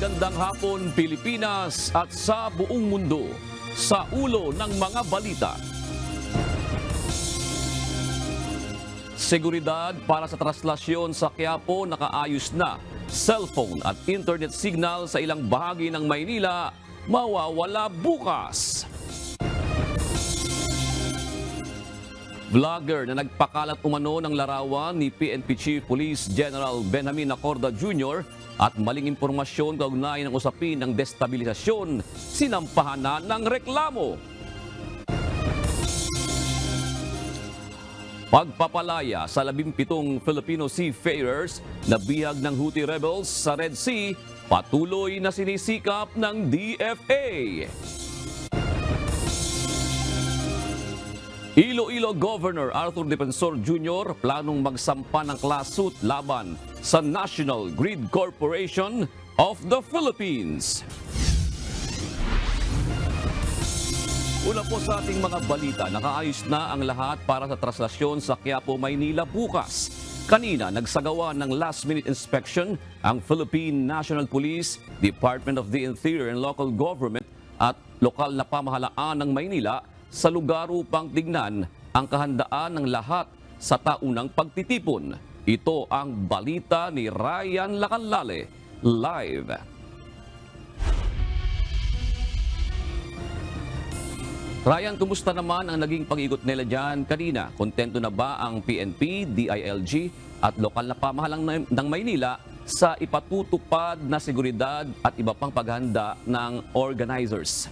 Magandang hapon Pilipinas at sa buong mundo. Sa ulo ng mga balita. Seguridad para sa traslasyon sa Quiapo nakaayos na. Cellphone at internet signal sa ilang bahagi ng Maynila mawawala bukas. Vlogger na nagpakalat umano ng larawan ni PNP Chief Police General Benjamin Acorda Jr. at maling impormasyon kaugnay ng usapin ng destabilisasyon, sinampahan na ng reklamo. Pagpapalaya sa 17 Filipino seafarers na bihag ng Houthi rebels sa Red Sea, patuloy na sinisikap ng DFA. Iloilo Governor Arthur Defensor Jr. planong magsampa ng class suit laban sa National Grid Corporation of the Philippines. Una po sa ating mga balita, nakaayos na ang lahat para sa traslasyon sa Quiapo, Maynila bukas. Kanina, nagsagawa ng last-minute inspection ang Philippine National Police, Department of the Interior and Local Government at lokal na pamahalaan ng Maynila sa lugar upang tignan ang kahandaan ng lahat sa taunang pagtitipon. Ito ang balita ni Ryan Lacanlale, live. Ryan, kumusta naman ang naging pag-ikot nila dyan kanina? Kontento na ba ang PNP, DILG at lokal na pamahalang ng Maynila sa ipatutupad na seguridad at iba pang paghahanda ng organizers?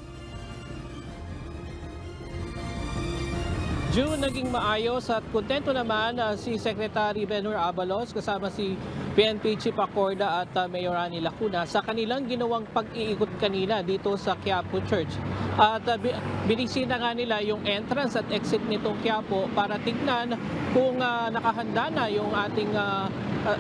June, naging maayos at kontento naman si Secretary Benhur Abalos kasama si PNP Chief Acorda at Mayor Rani Lacuna sa kanilang ginawang pag-iikot kanina dito sa Quiapo Church. At binisita nga nila yung entrance at exit nitong Quiapo para tignan kung nakahanda na yung ating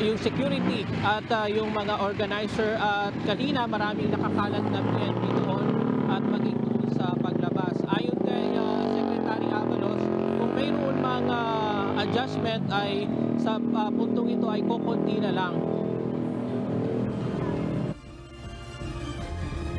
yung security at yung mga organizer. At kanina maraming nakakalat na PNP doon at maging doon sa paglabas. Ayon kay Secretary Abalos, kung mayroon mga adjustment ay sa puntong ito ay kukunti na lang.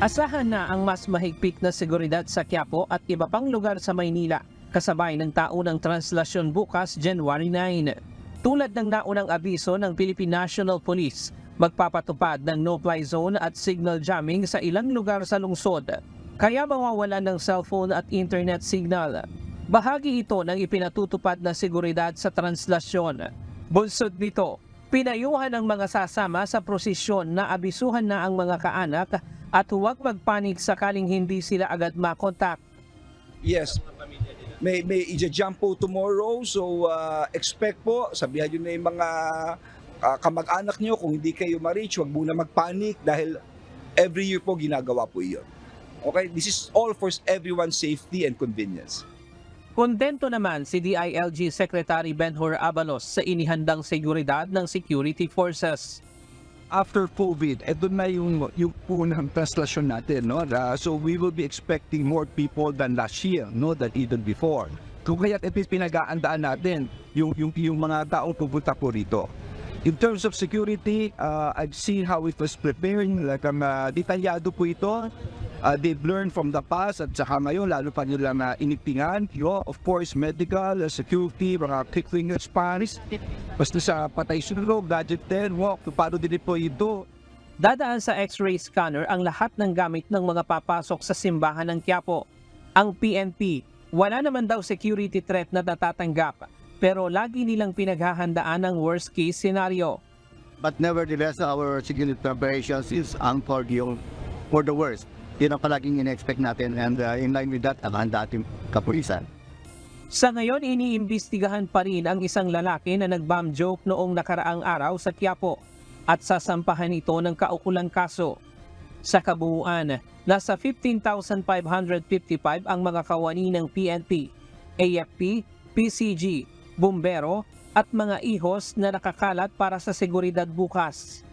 Asahan na ang mas mahigpit na seguridad sa Quiapo at iba pang lugar sa Maynila, kasabay ng taunang translasyon bukas January 9. Tulad ng naunang abiso ng Philippine National Police, magpapatupad ng no-fly zone at signal jamming sa ilang lugar sa lungsod, kaya mawawalan ng cellphone at internet signal. Bahagi ito ng ipinatutupad na seguridad sa translasyon. Bunsod nito, pinayuhan ang mga sasama sa prosesyon na abisuhan na ang mga kaanak at huwag magpanik sakaling hindi sila agad makontak. Yes, may i-jump po tomorrow, so expect po, sabihan nyo na yung mga kamag-anak nyo, kung hindi kayo ma-reach, huwag muna magpanik dahil every year po ginagawa po iyon. Okay, this is all for everyone's safety and convenience. Kontento naman si DILG Secretary Benhur Abalos sa inihandang seguridad ng security forces. After COVID, ito na yung unang translasyon natin, no? So we will be expecting more people than last year, no, than even before. Kung kaya't ito pinag-aandaan natin yung mga taong pupunta po rito. In terms of security, I've seen how it was preparing, like detalyado po ito. They've learned from the past at saka ngayon lalo pa nilang inipingan. Of course, medical, security, mga quick finger Spanish. Basta sa patay sunog, gadget 10, walk, paano din po ito. Dadaan sa X-ray scanner ang lahat ng gamit ng mga papasok sa simbahan ng Quiapo. Ang PNP, wala naman daw security threat na natatanggap, pero lagi nilang pinaghahandaan ang worst case scenario. But nevertheless, our security preparations is anchored for the worst. Yun ang palaging in-expect natin and in line with that, ang handa ating kapulisan. Sa ngayon, iniimbestigahan pa rin ang isang lalaki na nag-bomb joke noong nakaraang araw sa Quiapo at sasampahan ito ng kaukulang kaso. Sa kabuuan, nasa 15,555 ang mga kawani ng PNP, AFP, PCG, bumbero at mga ihos na nakakalat para sa seguridad bukas.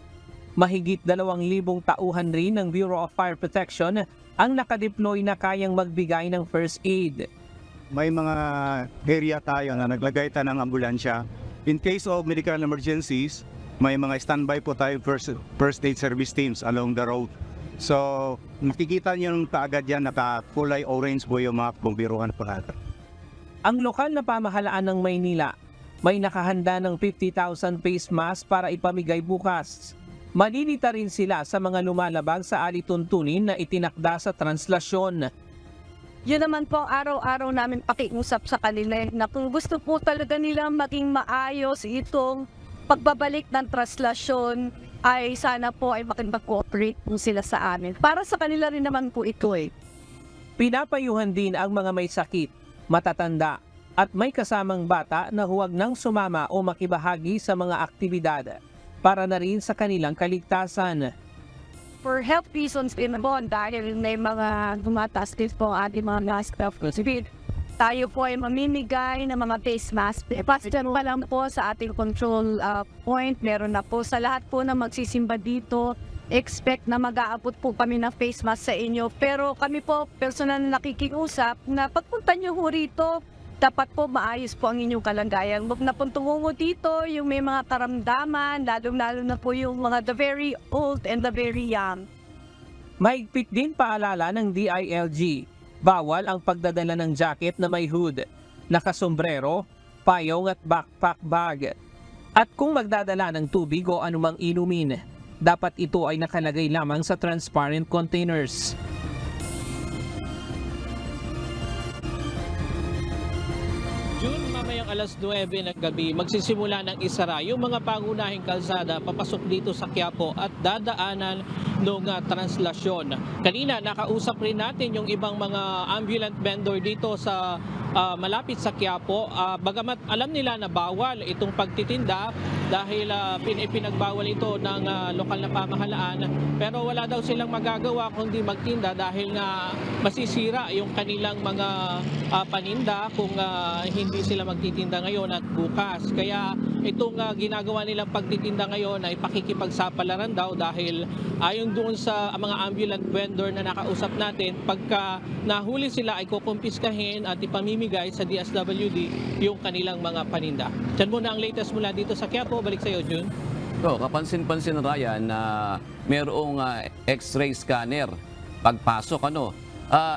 Mahigit 2,000 tauhan rin ng Bureau of Fire Protection ang nakadeploy na kayang magbigay ng first aid. May mga area tayo na naglagay tayo ng ambulansya. In case of medical emergencies, may mga standby po tayo first aid service teams along the road So, makikita niyo yung kaagad yan, naka-kulay orange po yung mga kumbiruan po natin. Ang lokal na pamahalaan ng Maynila may nakahanda ng 50,000 face mask para ipamigay bukas. Malilita rin sila sa mga lumalabag sa alituntunin na itinakda sa translasyon. Yun naman po ang araw-araw namin pakiusap sa kanila na kung gusto po talaga nila maging maayos itong pagbabalik ng translasyon ay sana po ay makipag-cooperate po sila sa amin. Para sa kanila rin naman po ito eh. Pinapayuhan din ang mga may sakit, matatanda at may kasamang bata na huwag nang sumama o makibahagi sa mga aktibidad para na rin sa kanilang kaligtasan. For health reasons din po, dahil may mga gumataas din po ang ating mga mask of speed. Tayo po ay mamimigay ng mga face mask. Pastor pa lang po sa ating control point. Meron na po sa lahat po na magsisimba dito. Expect na mag-aabot po kami ng face mask sa inyo. Pero kami po, personal na nakikiusap na pagpunta nyo ho rito, dapat po maayos po ang inyong kalagayan. Huwag na pong tungungo dito yung may mga karamdaman, lalo na po yung mga the very old and the very young. Mahigpit din paalala ng DILG. Bawal ang pagdadala ng jacket na may hood, nakasombrero, payong at backpack bag. At kung magdadala ng tubig o anumang inumin, dapat ito ay nakalagay lamang sa transparent containers. June, mamayang alas 9 ng gabi, magsisimula ng isara yung mga pangunahing kalsada papasok dito sa Quiapo at dadaanan ng translasyon. Kanina, nakausap rin natin yung ibang mga ambulant vendor dito sa malapit sa Quiapo. Bagamat alam nila na bawal itong pagtitinda dahil pinagbawal ito ng lokal na pamahalaan, pero wala daw silang magagawa kundi magtinda dahil nga masisira yung kanilang mga paninda kung hindi sila magtitinda ngayon at bukas. Kaya itong ginagawa nilang pagtitinda ngayon ay pakikipagsapalaran daw dahil ayon doon sa mga ambulant vendor na nakausap natin, pagka nahuli sila ay kukumpiskahin at ipamimigay sa DSWD yung kanilang mga paninda. Diyan muna ang latest mula dito sa Quiapo. Balik sa iyo, Jun. So, kapansin-pansin Ryan na merong X-ray scanner pagpasok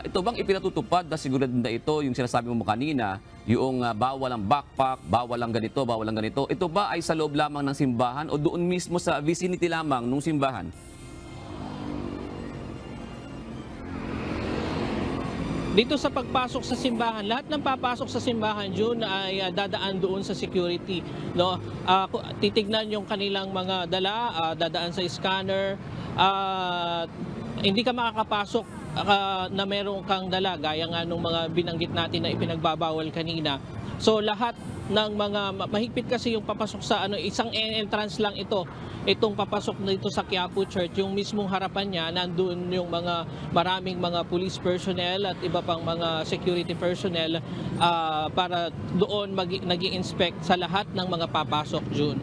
ito bang ipinatutupad na sigurado na ito yung sinasabi mo kanina, yung bawal ang backpack, bawal ang ganito, bawal ang ganito. Ito ba ay sa loob lamang ng simbahan o doon mismo sa vicinity lamang ng simbahan? Dito sa pagpasok sa simbahan, lahat ng papasok sa simbahan, June, ay dadaan doon sa security. No? Titignan yung kanilang mga dala, dadaan sa scanner. Hindi ka makakapasok na meron kang dala, gaya nga nung mga binanggit natin na ipinagbabawal kanina. So lahat ng mga mahigpit kasi yung papasok sa isang entrance lang itong papasok dito sa Quiapo Church, yung mismong harapan niya nandoon yung mga maraming mga police personnel at iba pang mga security personnel para doon nag-i-inspect sa lahat ng mga papasok, June.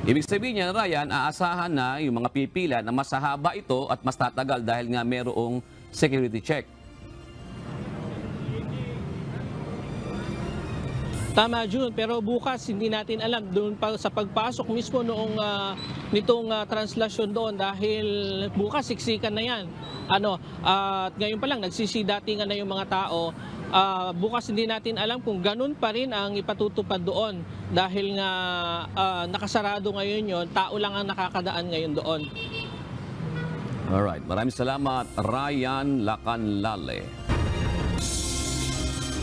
Ibig sabihin niya, Ryan, aasahan na yung mga pipila na mas haba ito at mas tatagal dahil nga merong security check. Tama, June, pero bukas hindi natin alam doon pa sa pagpasok mismo nitong translasyon doon dahil bukas siksikan na yan. At ngayon pa lang nagsisidatingan na yung mga tao. Bukas hindi natin alam kung ganun pa rin ang ipatutupad doon dahil nga nakasarado ngayon yon, tao lang ang nakakadaan ngayon doon. Alright, maraming salamat, Ryan Lacanlale.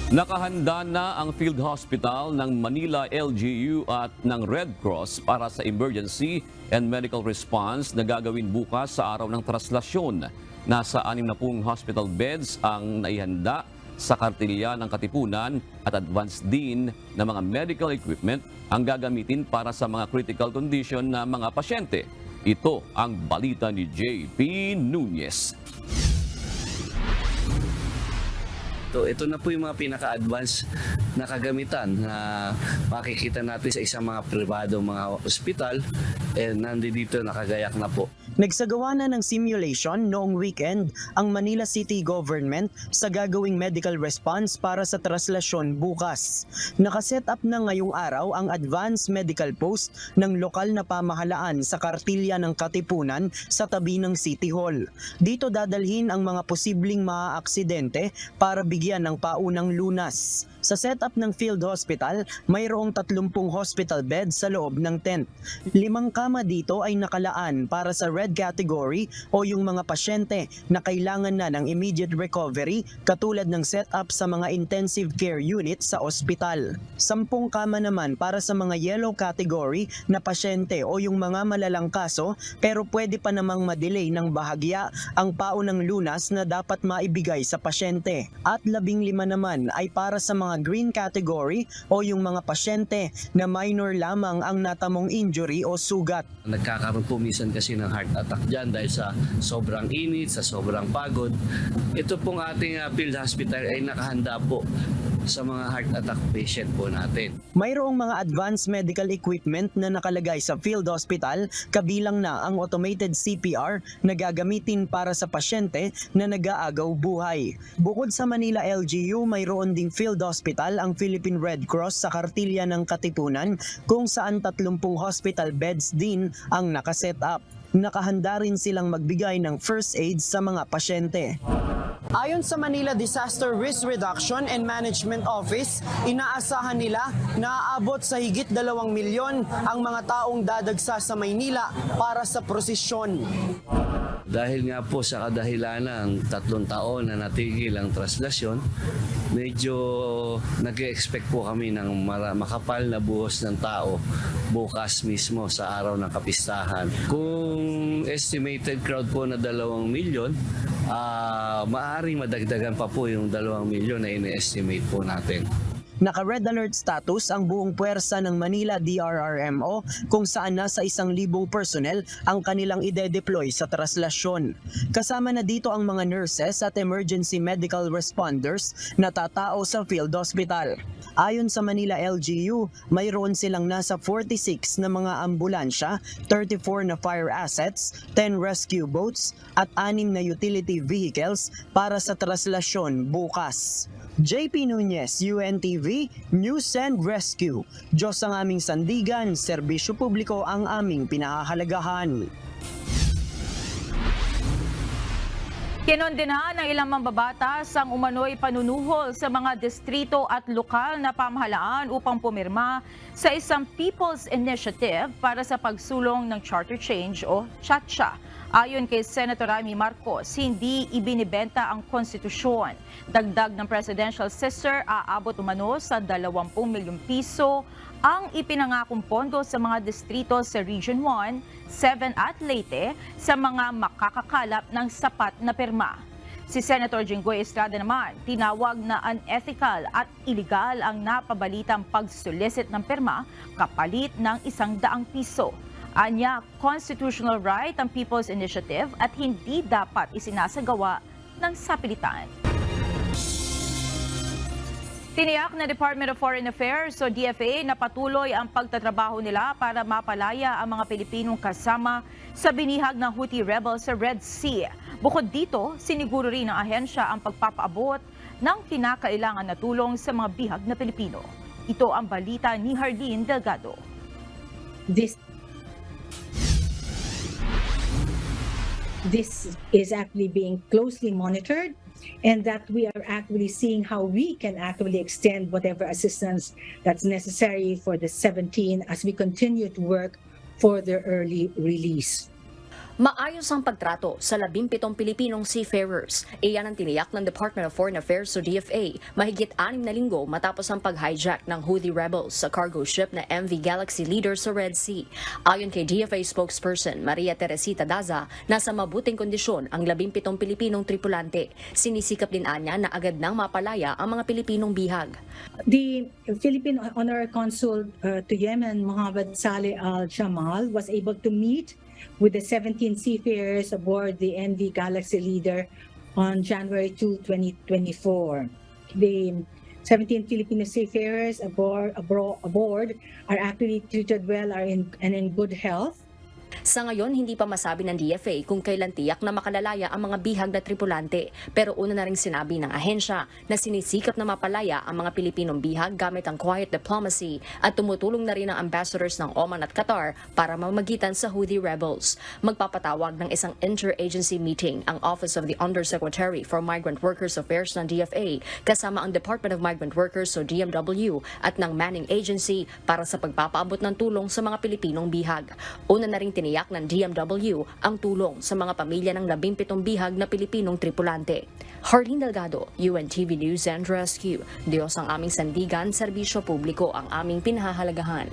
Nakahanda na ang Field Hospital ng Manila LGU at ng Red Cross para sa emergency and medical response na gagawin bukas sa araw ng translasyon. Nasa 60 hospital beds ang naihanda sa kartilya ng Katipunan at advanced din na mga medical equipment ang gagamitin para sa mga critical condition na mga pasyente. Ito ang balita ni JP Nunez. So ito na po yung mga pinaka-advanced na kagamitan na makikita natin sa isang mga pribadong mga ospital, nandito nakagayak na po. Nagsagawa na ng simulation noong weekend ang Manila City Government sa gagawing medical response para sa traslasyon bukas. Nakaset up na ngayong araw ang advanced medical post ng lokal na pamahalaan sa kartilya ng Katipunan sa tabi ng City Hall. Dito dadalhin ang mga posibleng maaaksidente para bigyan ng paunang lunas. Sa setup ng field hospital, mayroong 30 hospital beds sa loob ng tent. 5 kama dito ay nakalaan para sa red category o yung mga pasyente na kailangan na ng immediate recovery katulad ng setup sa mga intensive care unit sa ospital. 10 kama naman para sa mga yellow category na pasyente o yung mga malalang kaso pero pwede pa namang madelay ng bahagya ang paunang lunas na dapat maibigay sa pasyente. At 15 naman ay para sa mga green category o yung mga pasyente na minor lamang ang natamong injury o sugat. Nagkakaroon po minsan kasi ng heart attack dyan dahil sa sobrang init, sa sobrang pagod. Ito pong ating field hospital ay nakahanda po sa mga heart attack patient po natin. Mayroong mga advanced medical equipment na nakalagay sa field hospital, kabilang na ang automated CPR na gagamitin para sa pasyente na nag-aagaw buhay. Bukod sa Manila LGU, mayroon ding field hospital ang Philippine Red Cross sa kartilya ng Katipunan kung saan 30 hospital beds din ang nakaset up. Nakahanda rin silang magbigay ng first aid sa mga pasyente. Ayon sa Manila Disaster Risk Reduction and Management Office, inaasahan nila na aabot sa higit 2 milyon ang mga taong dadagsa sa Maynila para sa prosesyon. Dahil nga po sa kadahilan ng 3 taon na natigil ang traslasyon, medyo nag-expect po kami ng makapal na buhos ng tao bukas mismo sa araw ng kapistahan. Kung estimated crowd po na 2 milyon, maaaring madagdagan pa po yung 2 milyon na ine-estimate po natin. Naka-red alert status ang buong puwersa ng Manila DRRMO kung saan nasa 1,000 personnel ang kanilang ide-deploy sa traslasyon. Kasama na dito ang mga nurses at emergency medical responders na tatao sa field hospital. Ayon sa Manila LGU, mayroon silang nasa 46 na mga ambulansya, 34 na fire assets, 10 rescue boats at 6 na utility vehicles para sa traslasyon bukas. JP Nunez, UNTV, News and Rescue. Diyos ang aming sandigan, serbisyo publiko ang aming pinahahalagahan. Kinondena ng ilang mambabatas ang umano'y panunuhol sa mga distrito at lokal na pamahalaan upang pumirma sa isang People's Initiative para sa pagsulong ng charter change o CHATCHA. Ayon kay Senator Amy Marcos, hindi ibinibenta ang konstitusyon. Dagdag ng presidential sister, aabot umano sa 20 milyong piso ang ipinangakong pondo sa mga distrito sa Region 1, 7 at Leyte sa mga makakakalap ng sapat na pirma. Si Senator Jinggoy Estrada naman, tinawag na unethical at illegal ang napabalitang pag-solicit ng pirma kapalit ng 100 piso. Anya, constitutional right ang People's Initiative at hindi dapat isinasagawa ng sapilitan. Tiniyak na Department of Foreign Affairs o DFA na patuloy ang pagtatrabaho nila para mapalaya ang mga Pilipinong kasama sa binihag ng Houthi rebels sa Red Sea. Bukod dito, siniguro rin ng ahensya ang pagpapaabot ng kinakailangan na tulong sa mga bihag na Pilipino. Ito ang balita ni Harleen Delgado. This is actually being closely monitored, and that we are actually seeing how we can actually extend whatever assistance that's necessary for the 17 as we continue to work for their early release. Maayos ang pagtrato sa 17 Pilipinong seafarers. Iyan ang tiniyak ng Department of Foreign Affairs o DFA mahigit 6 na linggo matapos ang pag-hijack ng Houthi rebels sa cargo ship na MV Galaxy Leader sa Red Sea. Ayon kay DFA spokesperson Maria Teresita Daza, nasa mabuting kondisyon ang 17 Pilipinong tripulante. Sinisikap din anya na agad nang mapalaya ang mga Pilipinong bihag. The Philippine Honorary Consul to Yemen, Mohammed Saleh Al-Jamal, was able to meet with the 17 seafarers aboard the MV Galaxy Leader on January 2, 2024. The 17 Filipino seafarers aboard are actually treated well and in good health. Sa ngayon, hindi pa masabi ng DFA kung kailan tiyak na makalalaya ang mga bihag na tripulante. Pero una na ring sinabi ng ahensya na sinisikap na mapalaya ang mga Pilipinong bihag gamit ang quiet diplomacy at tumutulong na rin ang ambassadors ng Oman at Qatar para mamagitan sa Houthi rebels. Magpapatawag ng isang interagency meeting ang Office of the Undersecretary for Migrant Workers Affairs ng DFA kasama ang Department of Migrant Workers o DMW at ng Manning Agency para sa pagpapaabot ng tulong sa mga Pilipinong bihag. Una na ring tiniyak ng DMW ang tulong sa mga pamilya ng 17 bihag na Pilipinong tripulante. Hardin Delgado, UNTV News and Rescue. Diyos ang aming sandigan, serbisyo publiko ang aming pinahahalagahan.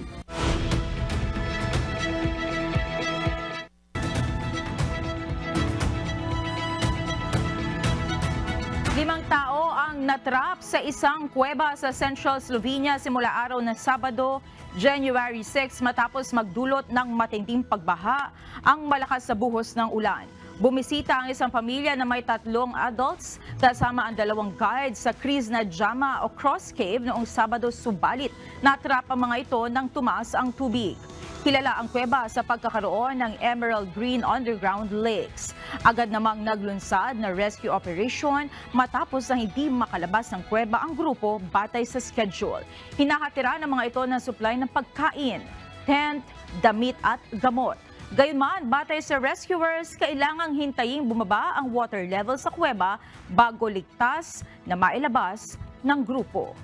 Limang tao ang natrap sa isang kuweba sa Central Slovenia simula araw ng Sabado, January 6 matapos magdulot ng matinding pagbaha ang malakas sa buhos ng ulan. Bumisita ang isang pamilya na may 3 adults kasama ang 2 guides sa Krizna Jama o Cross Cave noong Sabado, subalit natrap ang mga ito nang tumaas ang tubig. Kilala ang kuweba sa pagkakaroon ng Emerald Green Underground Lakes. Agad namang naglunsad na rescue operation matapos na hindi makalabas ng kuweba ang grupo batay sa schedule. Hinahatiran ng mga ito ng supply ng pagkain, tent, damit at gamot. Gayunman, batay sa rescuers, kailangang hintaying bumaba ang water level sa kuweba bago ligtas na mailabas ng grupo.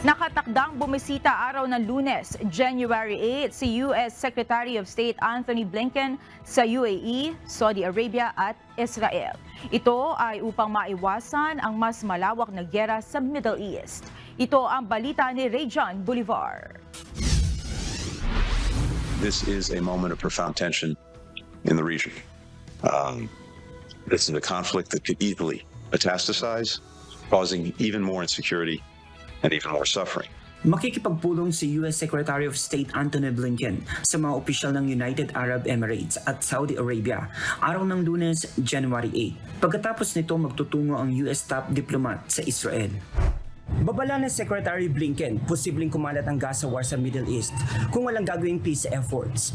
Nakatakdang bumisita araw ng Lunes, January 8, si U.S. Secretary of State Anthony Blinken sa UAE, Saudi Arabia at Israel. Ito ay upang maiwasan ang mas malawak na giyera sa Middle East. Ito ang balita ni Rejan Bolivar. This is a moment of profound tension in the region. This is a conflict that could easily metastasize, causing even more insecurity and even more suffering. Makikipagpulong si U.S. Secretary of State Anthony Blinken sa mga opisyal ng United Arab Emirates at Saudi Arabia araw ng Lunes, January 8. Pagkatapos nito magtutungo ang U.S. top diplomat sa Israel. Babala ng Secretary Blinken, posibleng kumalat ang gas war sa Middle East kung walang gagawing peace efforts.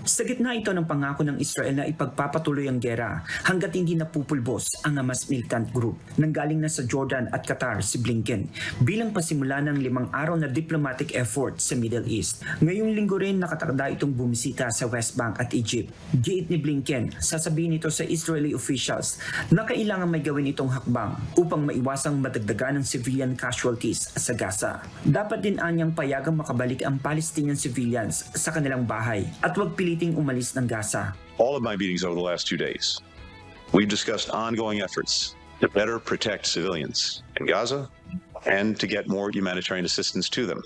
Sa gitna ito ng pangako ng Israel na ipagpapatuloy ang gera hanggat hindi napupulbos ang Hamas militant group. Nanggaling na sa Jordan at Qatar si Blinken bilang pasimula ng 5 araw na diplomatic effort sa Middle East. Ngayong linggo rin nakatakda itong bumisita sa West Bank at Egypt. Giit ni Blinken, sasabihin ito sa Israeli officials na kailangan may gawin itong hakbang upang maiwasang madagdagan ng civilian casualties sa Gaza. Dapat din anyang payagang makabalik ang Palestinian civilians sa kanilang bahay at wag piliting umalis ng Gaza. All of my meetings over the last 2 days, we've discussed ongoing efforts to better protect civilians in Gaza and to get more humanitarian assistance to them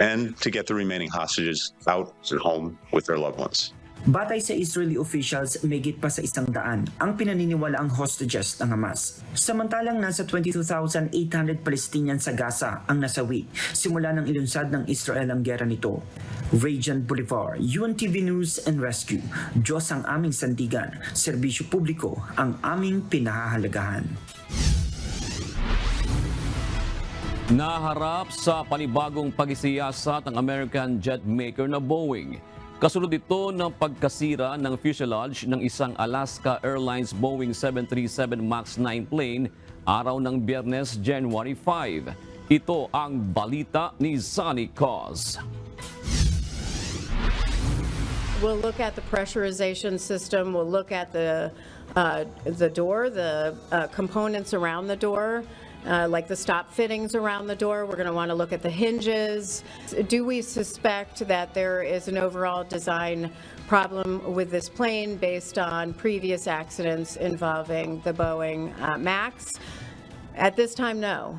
and to get the remaining hostages out and home with their loved ones. Batay sa Israeli officials, may higit pa sa 100 ang pinaniniwala ang hostages ng Hamas. Samantalang nasa 22,800 Palestinians sa Gaza ang nasawi simula ng ilunsad ng Israel ang gera nito. Rejan Bolivar, UNTV News and Rescue. Diyos ang aming sandigan, serbisyo publiko ang aming pinahahalagahan. Naharap sa panibagong pagsiyasat ng American jet maker na Boeing. Kasunod ito ng pagkasira ng fuselage ng isang Alaska Airlines Boeing 737 MAX 9 plane araw ng Biyernes, January 5. Ito ang balita ni Sunny Cos. We'll look at the pressurization system. We'll look at the door, the components around the door. Like the stop fittings around the door. We're going to want to look at the hinges. Do we suspect that there is an overall design problem with this plane based on previous accidents involving the Boeing MAX? At this time, no.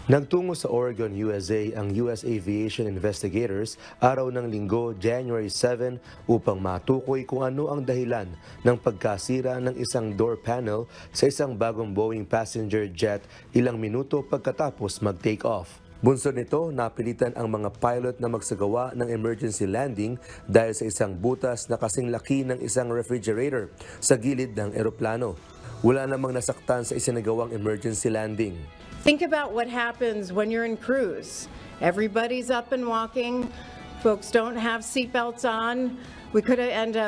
Nagtungo sa Oregon, USA ang US Aviation Investigators araw ng Linggo, January 7 upang matukoy kung ano ang dahilan ng pagkasira ng isang door panel sa isang bagong Boeing passenger jet ilang minuto pagkatapos mag-take off. Bunsod nito, napilitan ang mga pilot na magsagawa ng emergency landing dahil sa isang butas na kasing laki ng isang refrigerator sa gilid ng eroplano. Wala namang nasaktan sa isinagawang emergency landing. Think about what happens when you're in cruise. Everybody's up and walking. Folks don't have seatbelts on. We could have ended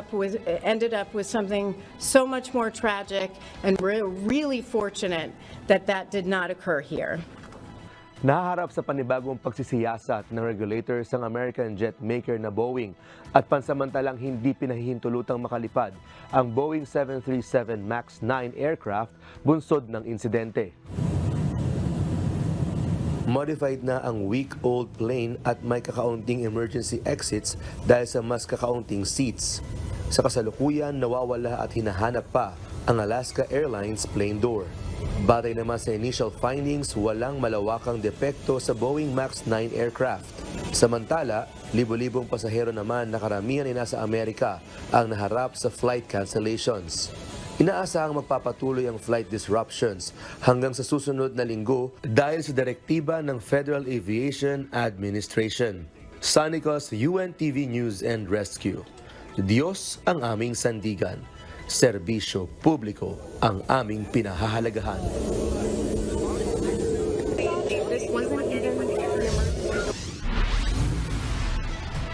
up with something so much more tragic, and we're really fortunate that that did not occur here. Nahaharap sa panibagong pagsisiyasat ng regulators ang American jet maker na Boeing at pansamantalang hindi pinahihintulutang makalipad ang Boeing 737 MAX 9 aircraft bunsod ng insidente. Modified na ang week-old plane at may kakaunting emergency exits dahil sa mas kakaunting seats. Sa kasalukuyan, nawawala at hinahanap pa ang Alaska Airlines plane door. Batay naman sa initial findings, walang malawakang depekto sa Boeing MAX 9 aircraft. Samantala, libo-libong pasahero naman na karamihan ay nasa Amerika ang naharap sa flight cancellations. Inaasahang magpapatuloy ang flight disruptions hanggang sa susunod na linggo dahil sa direktiba ng Federal Aviation Administration. Sanicos, UNTV News and Rescue. Diyos ang aming sandigan. Serbisyo publiko ang aming pinahahalagahan.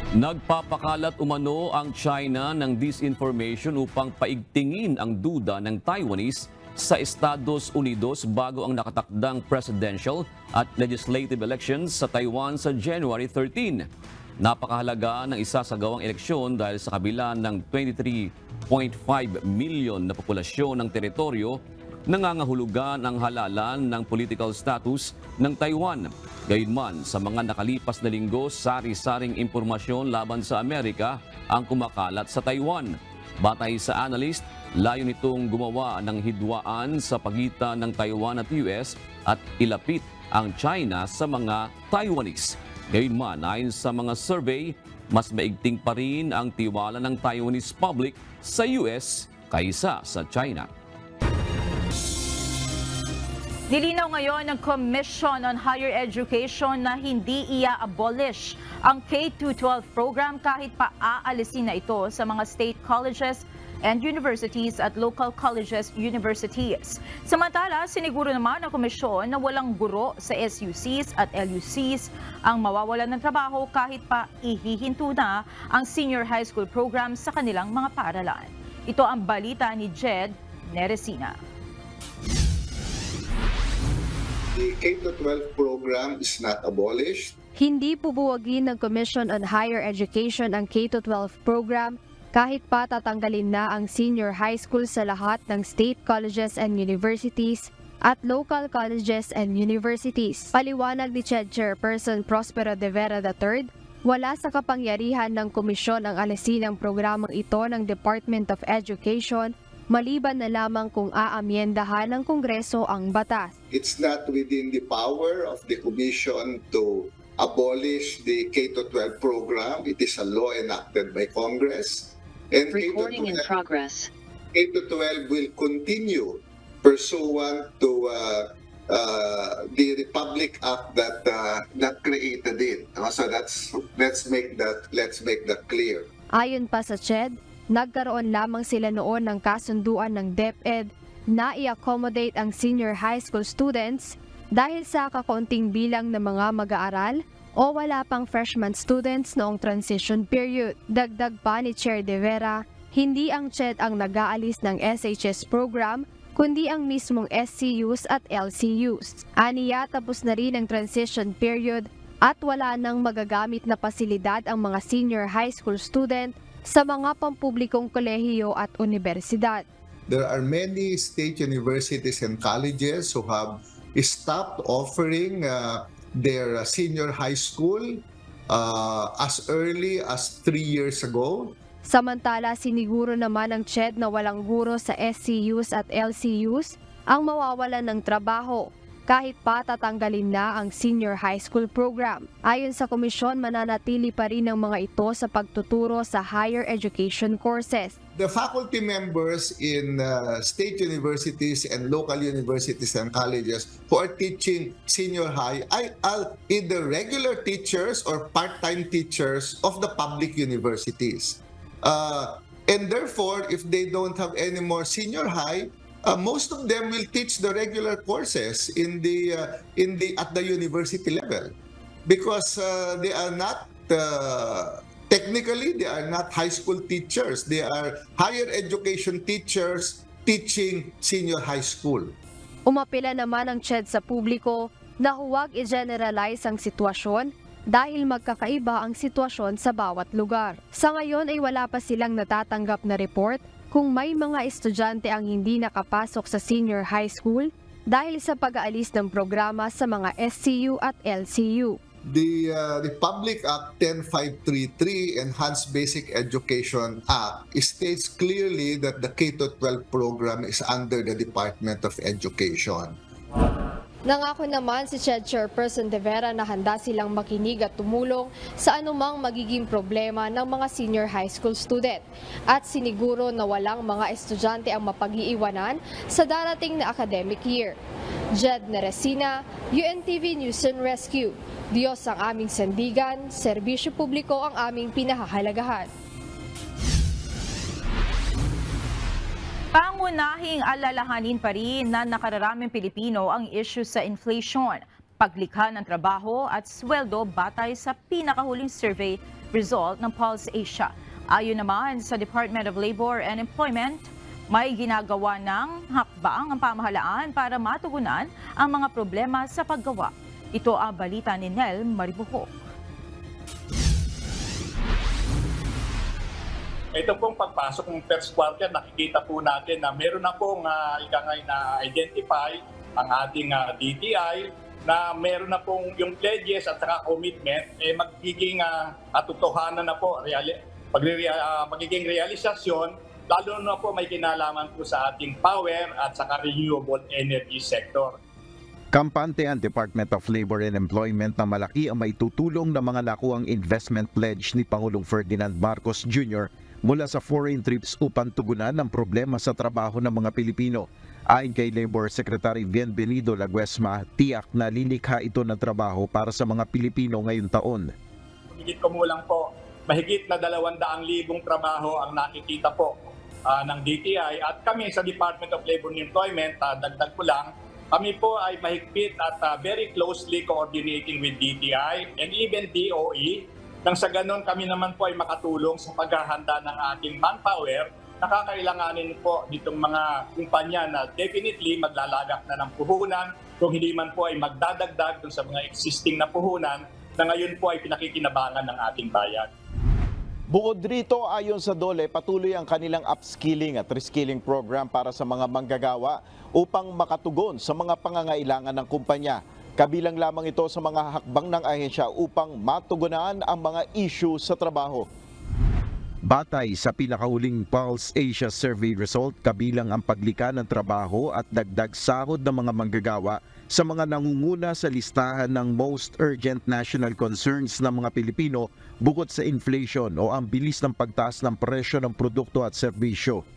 Nagpapakalat umano ang China ng disinformation upang paigtingin ang duda ng Taiwanese sa Estados Unidos bago ang nakatakdang presidential at legislative elections sa Taiwan sa January 13. Napakahalaga ng isasagawang eleksyon dahil sa kabila ng 23.5 milyon na populasyon ng teritoryo, nangangahulugan ang halalan ng political status ng Taiwan. Gayunman, sa mga nakalipas na linggo, sari-saring impormasyon laban sa Amerika ang kumakalat sa Taiwan. Batay sa analyst, layo nitong gumawa ng hidwaan sa pagitan ng Taiwan at US at ilapit ang China sa mga Taiwanese. Gayunman, ayon sa mga survey, mas maigting pa rin ang tiwala ng Taiwanese public sa US kaysa sa China. Nilinaw ngayon ng Commission on Higher Education na hindi i-abolish ang K-12 program kahit pa aalisin na ito sa mga state colleges and universities at local colleges, universities. Samantala, siniguro naman ng komisyon na walang guro sa SUCs at LUCs ang mawawalan ng trabaho kahit pa ihihinto na ang senior high school program sa kanilang mga paaralan. Ito ang balita ni Jed Neresina. The K-12 program is not abolished. Hindi pubuwagin ng Commission on Higher Education ang K-12 program kahit pa tatanggalin na ang senior high school sa lahat ng state colleges and universities at local colleges and universities. Paliwanag ni CHED Chairperson Prospero de Vera III, wala sa kapangyarihan ng komisyon ang alisin ang programang ito ng Department of Education maliban na lamang kung aamyendahan ng Kongreso ang batas. It's not within the power of the Commission to abolish the K-12 program. It is a law enacted by Congress. And Recording in progress. K-12 will continue pursuant to the Republic Act that created it. So let's make that clear. Ayon pa sa CHED, nagkaroon lamang sila noon ng kasunduan ng DepEd na i-accommodate ang senior high school students dahil sa kakaunting bilang ng mga mag-aaral o wala pang freshman students noong transition period. Dagdag pa ni Chair De Vera, hindi ang CHED ang nag-aalis ng SHS program, kundi ang mismong SCUs at LCUs. Aniya, tapos na rin ang transition period at wala nang magagamit na pasilidad ang mga senior high school student sa mga pampublikong kolehiyo at universidad. There are many state universities and colleges who have stopped offering their senior high school as early as 3 years ago. Samantala, siniguro naman ng CHED na walang guro sa SCUs at LCUs ang mawawalan ng trabaho kahit pa tatanggalin na ang senior high school program. Ayon sa komisyon, mananatili pa rin ang mga ito sa pagtuturo sa higher education courses. The faculty members in state universities and local universities and colleges who are teaching senior high are either regular teachers or part-time teachers of the public universities. And therefore, if they don't have any more senior high, most of them will teach the regular courses at the university level because they are not technically they are not high school teachers. They are higher education teachers teaching senior high school. Umapila naman ang CHED sa publiko na huwag i-generalize ang sitwasyon dahil magkakaiba ang sitwasyon sa bawat lugar. Sa ngayon ay wala pa silang natatanggap na report kung may mga estudyante ang hindi nakapasok sa senior high school dahil sa pag-aalis ng programa sa mga SCU at LCU. The Public Act 10533 Enhanced Basic Education Act states clearly that the K-12 program is under the Department of Education. Nangako naman si CHED Chairperson De Vera na handa silang makinig at tumulong sa anumang magiging problema ng mga senior high school student at siniguro na walang mga estudyante ang mapag-iiwanan sa darating na academic year. Jed Neresina, UNTV News and Rescue. Diyos ang aming sandigan, serbisyo publiko ang aming pinahahalagahan. Pangunahing alalahanin pa rin na nakararaming Pilipino ang issue sa inflation, paglikha ng trabaho at sweldo batay sa pinakahuling survey result ng Pulse Asia. Ayon naman sa Department of Labor and Employment, may ginagawa ng hakbang ang pamahalaan para matugunan ang mga problema sa paggawa. Ito ang balita ni Nel Maribuhok. Ito pong pagpasok ng first quarter, nakikita po natin na meron na pong na-identify ang ating DTI na meron na pong yung pledges at saka commitment magiging katotohanan na po, magiging realisasyon, lalo na po may kinalaman po sa ating power at saka renewable energy sector. Kampante ang Department of Labor and Employment na malaki ang may tutulong ng mga nakuang investment pledge ni Pangulong Ferdinand Marcos Jr. mula sa foreign trips upang tugunan ang problema sa trabaho ng mga Pilipino. Ayon kay Labor Secretary Bienvenido Laguesma, tiyak na lilikha ito ng trabaho para sa mga Pilipino ngayong taon. Higit kumulang po, mahigit na 200,000 trabaho ang nakikita po ng DTI at kami sa Department of Labor and Employment, dagdag ko lang, kami po ay mahigpit at very closely coordinating with DTI and even DOE. Nang sa ganon kami naman po ay makatulong sa paghahanda ng ating manpower na kakailanganin po ditong mga kumpanya na definitely maglalagak na ng puhunan kung hindi man po ay magdadagdag dun sa mga existing na puhunan na ngayon po ay pinakikinabangan ng ating bayan. Bukod rito, ayon sa DOLE, patuloy ang kanilang upskilling at reskilling program para sa mga manggagawa upang makatugon sa mga pangangailangan ng kumpanya. Kabilang lamang ito sa mga hakbang ng ahensya upang matugunan ang mga issue sa trabaho. Batay sa pinakahuling Pulse Asia survey result, kabilang ang paglikha ng trabaho at dagdag sahod ng mga manggagawa sa mga nangunguna sa listahan ng most urgent national concerns ng mga Pilipino bukod sa inflation o ang bilis ng pagtaas ng presyo ng produkto at serbisyo.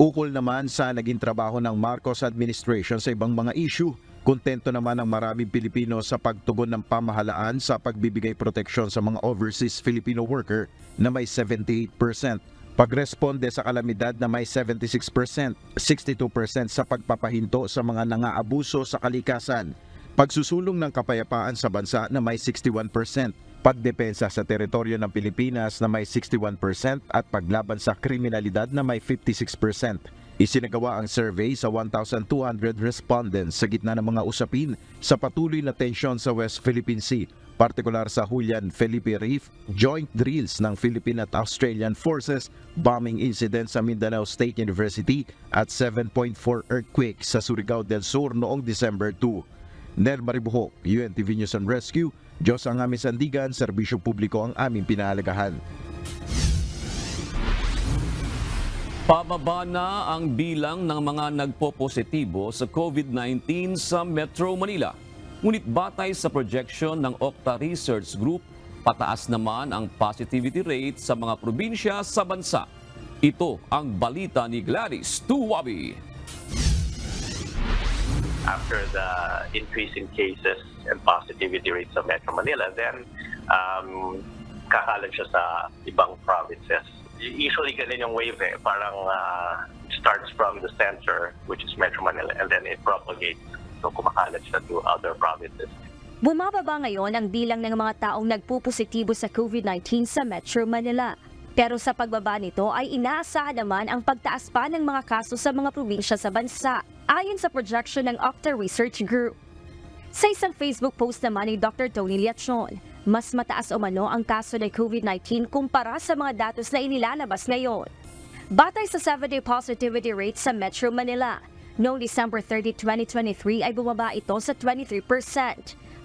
Ukol naman sa naging trabaho ng Marcos administration sa ibang mga issue, kontento naman ang maraming Pilipino sa pagtugon ng pamahalaan sa pagbibigay proteksyon sa mga overseas Filipino worker na may 78%, pagresponde sa kalamidad na may 76%, 62% sa pagpapahinto sa mga nangaabuso sa kalikasan, pagsusulong ng kapayapaan sa bansa na may 61%, pagdepensa sa teritoryo ng Pilipinas na may 61% at paglaban sa kriminalidad na may 56%. Isinagawa ang survey sa 1,200 respondents sa gitna ng mga usapin sa patuloy na tensyon sa West Philippine Sea, partikular sa Julian Felipe Reef, joint drills ng Philippine at Australian forces, bombing incident sa Mindanao State University at 7.4 earthquake sa Surigao del Sur noong December 2. Nel Maribuhok, UNTV News and Rescue. Diyos ang aming sandigan, serbisyo publiko ang aming pinahalagahan. Pababa na ang bilang ng mga nagpo-positibo sa COVID-19 sa Metro Manila. Ngunit batay sa projection ng Octa Research Group, pataas naman ang positivity rate sa mga probinsya sa bansa. Ito ang balita ni Gladys Tuwabi. After the increase in cases and positivity rates sa Metro Manila, then kakalat siya sa ibang provinces Usually ganun yung wave eh. Parang starts from the center, which is Metro Manila, and then it propagates. So kumakalat siya to other provinces. Bumababa ngayon ang bilang ng mga taong nagpupositibo sa COVID-19 sa Metro Manila. Pero sa pagbaba nito ay inaasahan naman ang pagtaas pa ng mga kaso sa mga probinsya sa bansa, ayon sa projection ng Octa Research Group. Sa isang Facebook post naman ni Dr. Tony Liachon, mas mataas umano ang kaso ng COVID-19 kumpara sa mga datos na inilalabas ngayon. Batay sa 7-day positivity rate sa Metro Manila, noong December 30, 2023 ay bumaba ito sa 23%,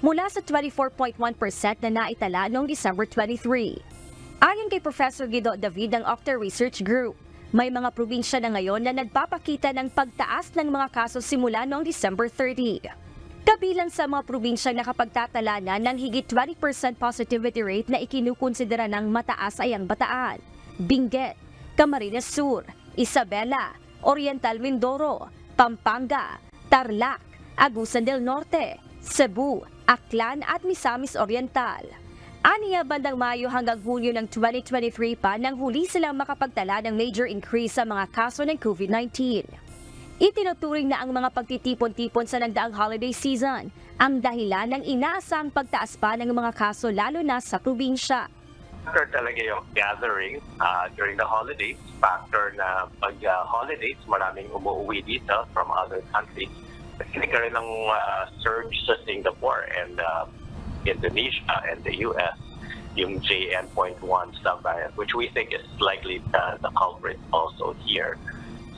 mula sa 24.1% na naitala noong December 23. Ayon kay Professor Guido David ng Octa Research Group, may mga probinsya na ngayon na nagpapakita ng pagtaas ng mga kaso simula noong December 30. Kabilang sa mga probinsyang nakapagtatala na ng higit 20% positivity rate na ikinukonsidera ng mataas ay ang Bataan, Benguet, Camarines Sur, Isabela, Oriental Mindoro, Pampanga, Tarlac, Agusan del Norte, Cebu, Aklan at Misamis Oriental. Aniya bandang Mayo hanggang Hulyo ng 2023 pa nang huli silang makapagtala ng major increase sa mga kaso ng COVID-19. Itinuturing na ang mga pagtitipon-tipon sa nagdaang holiday season ang dahilan ng inaasang pagtaas pa ng mga kaso lalo na sa probinsya. Factor talaga yung gathering during the holidays. Factor na pag-holidays, maraming umuwi dito from other countries. Kasi nagkaroon ng surge sa Singapore and Indonesia and the US, yung JN.1 subvariant, which we think is likely the culprit also here.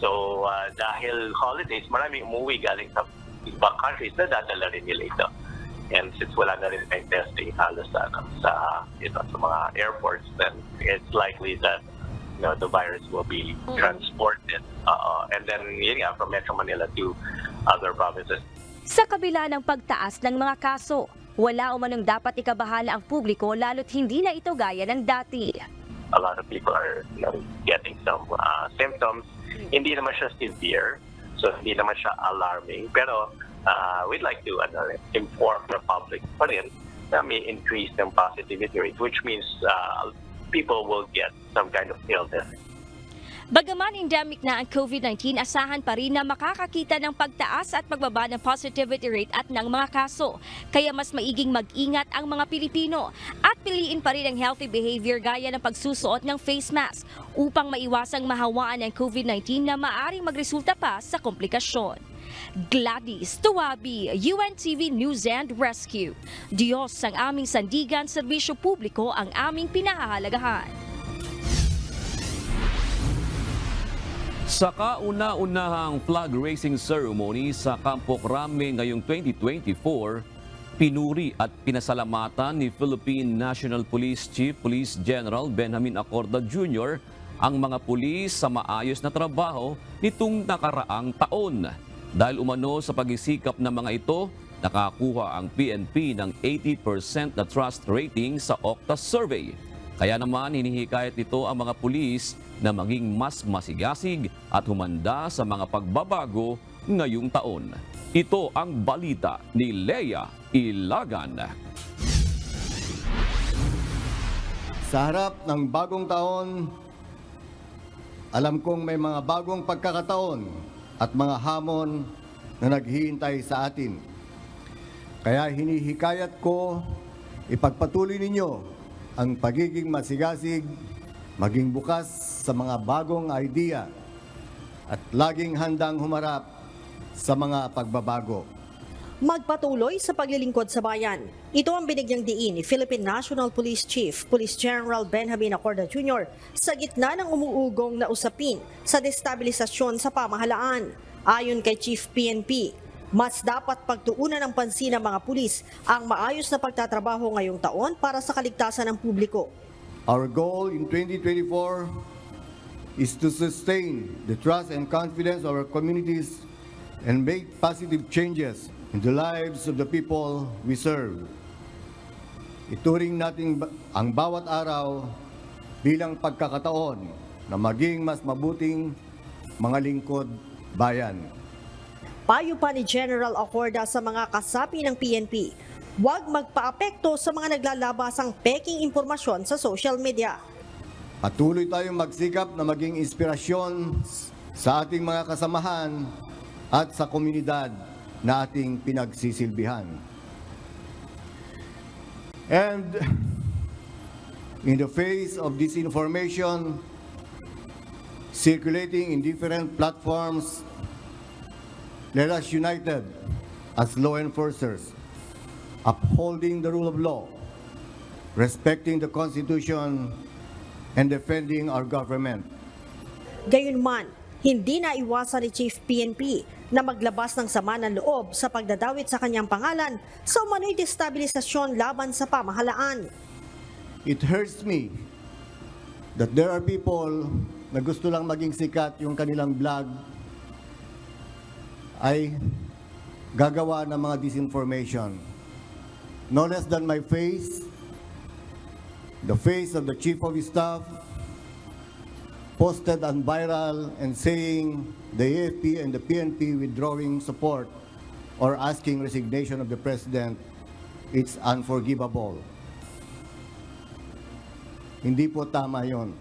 So dahil holidays, maraming umuwi galing sa ibang countries na dadala rin nila ito. And since wala na rin tayong testing halos sa mga airports, then it's likely that the virus will be transported and then yun nga, from Metro Manila to other provinces. Sa kabila ng pagtaas ng mga kaso, wala umanong dapat ikabahala ang publiko lalo't hindi na ito gaya ng dati. A lot of people are getting some symptoms. Hindi naman siya severe, so hindi naman siya alarming. Pero we'd like to inform the public pa rin na may increase ng positivity rate, which means people will get some kind of illness. Bagaman endemic na ang COVID-19, asahan pa rin na makakakita ng pagtaas at pagbaba ng positivity rate at ng mga kaso. Kaya mas maiging mag-ingat ang mga Pilipino at piliin pa rin ang healthy behavior gaya ng pagsusuot ng face mask upang maiwasang mahawaan ng COVID-19 na maaring magresulta pa sa komplikasyon. Gladys Tuwabi, UNTV News and Rescue. Diyos ang aming sandigan, serbisyo publiko ang aming pinahahalagahan. Sa kauna-unahang flag raising ceremony sa Campo Crame ngayong 2024, pinuri at pinasalamatan ni Philippine National Police Chief Police General Benjamin Acorda Jr. ang mga pulis sa maayos na trabaho nitong nakaraang taon. Dahil umano sa pagsisikap ng mga ito, nakakuha ang PNP ng 80% na trust rating sa Octa survey. Kaya naman hinihikayat nito ang mga pulis na maging mas masigasig at humanda sa mga pagbabago ngayong taon. Ito ang balita ni Lea Ilagan. Sa harap ng bagong taon, alam kong may mga bagong pagkakataon at mga hamon na naghihintay sa atin. Kaya hinihikayat ko, ipagpatuloy ninyo ang pagiging masigasig, maging bukas sa mga bagong idea at laging handang humarap sa mga pagbabago. Magpatuloy sa paglilingkod sa bayan. Ito ang binigyang diin ni Philippine National Police Chief, Police General Benjamin Acorda Jr. sa gitna ng umuugong na usapin sa destabilisasyon sa pamahalaan. Ayon kay Chief PNP, mas dapat pagtuunan ng pansin ng mga pulis ang maayos na pagtatrabaho ngayong taon para sa kaligtasan ng publiko. Our goal in 2024 is to sustain the trust and confidence of our communities and make positive changes in the lives of the people we serve. Ituring natin ang bawat araw bilang pagkakataon na maging mas mabuting mga lingkod bayan. Payo pa ni General Acorda sa mga kasapi ng PNP, huwag magpaapekto sa mga naglalabasang peking impormasyon sa social media. Patuloy tayong magsikap na maging inspirasyon sa ating mga kasamahan at sa komunidad na ating pinagsisilbihan. And in the face of disinformation circulating in different platforms, let us united as law enforcers, upholding the rule of law, respecting the Constitution, and defending our government. Gayunman, hindi na iwasan ni Chief PNP na maglabas ng sama ng loob sa pagdadawit sa kanyang pangalan sa umano'y destabilisasyon laban sa pamahalaan. It hurts me that there are people na gusto lang maging sikat yung kanilang blog ay gagawa ng mga disinformation. No less than my face, the face of the Chief of Staff, posted on viral and saying the AFP and the PNP withdrawing support or asking resignation of the President, it's unforgivable. Hindi po tama yon.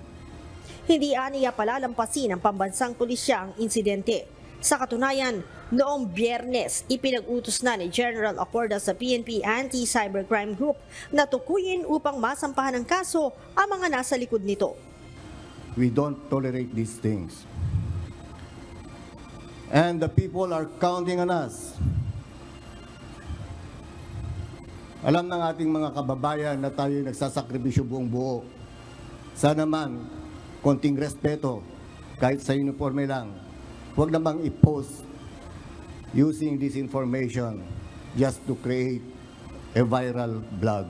Hindi aniya palalampasin ng pambansang pulisya ang insidente. Sa katunayan, noong Biyernes, ipinag-utos na ni General Acorda sa PNP Anti-Cybercrime Group na tukuyin upang masampahan ng kaso ang mga nasa likod nito. We don't tolerate these things. And the people are counting on us. Alam ng ating mga kababayan na tayo nagsasakripisyo buong buo. Sana man, konting respeto, kahit sa uniforme lang. Huwag namang i-post using this information just to create a viral blog.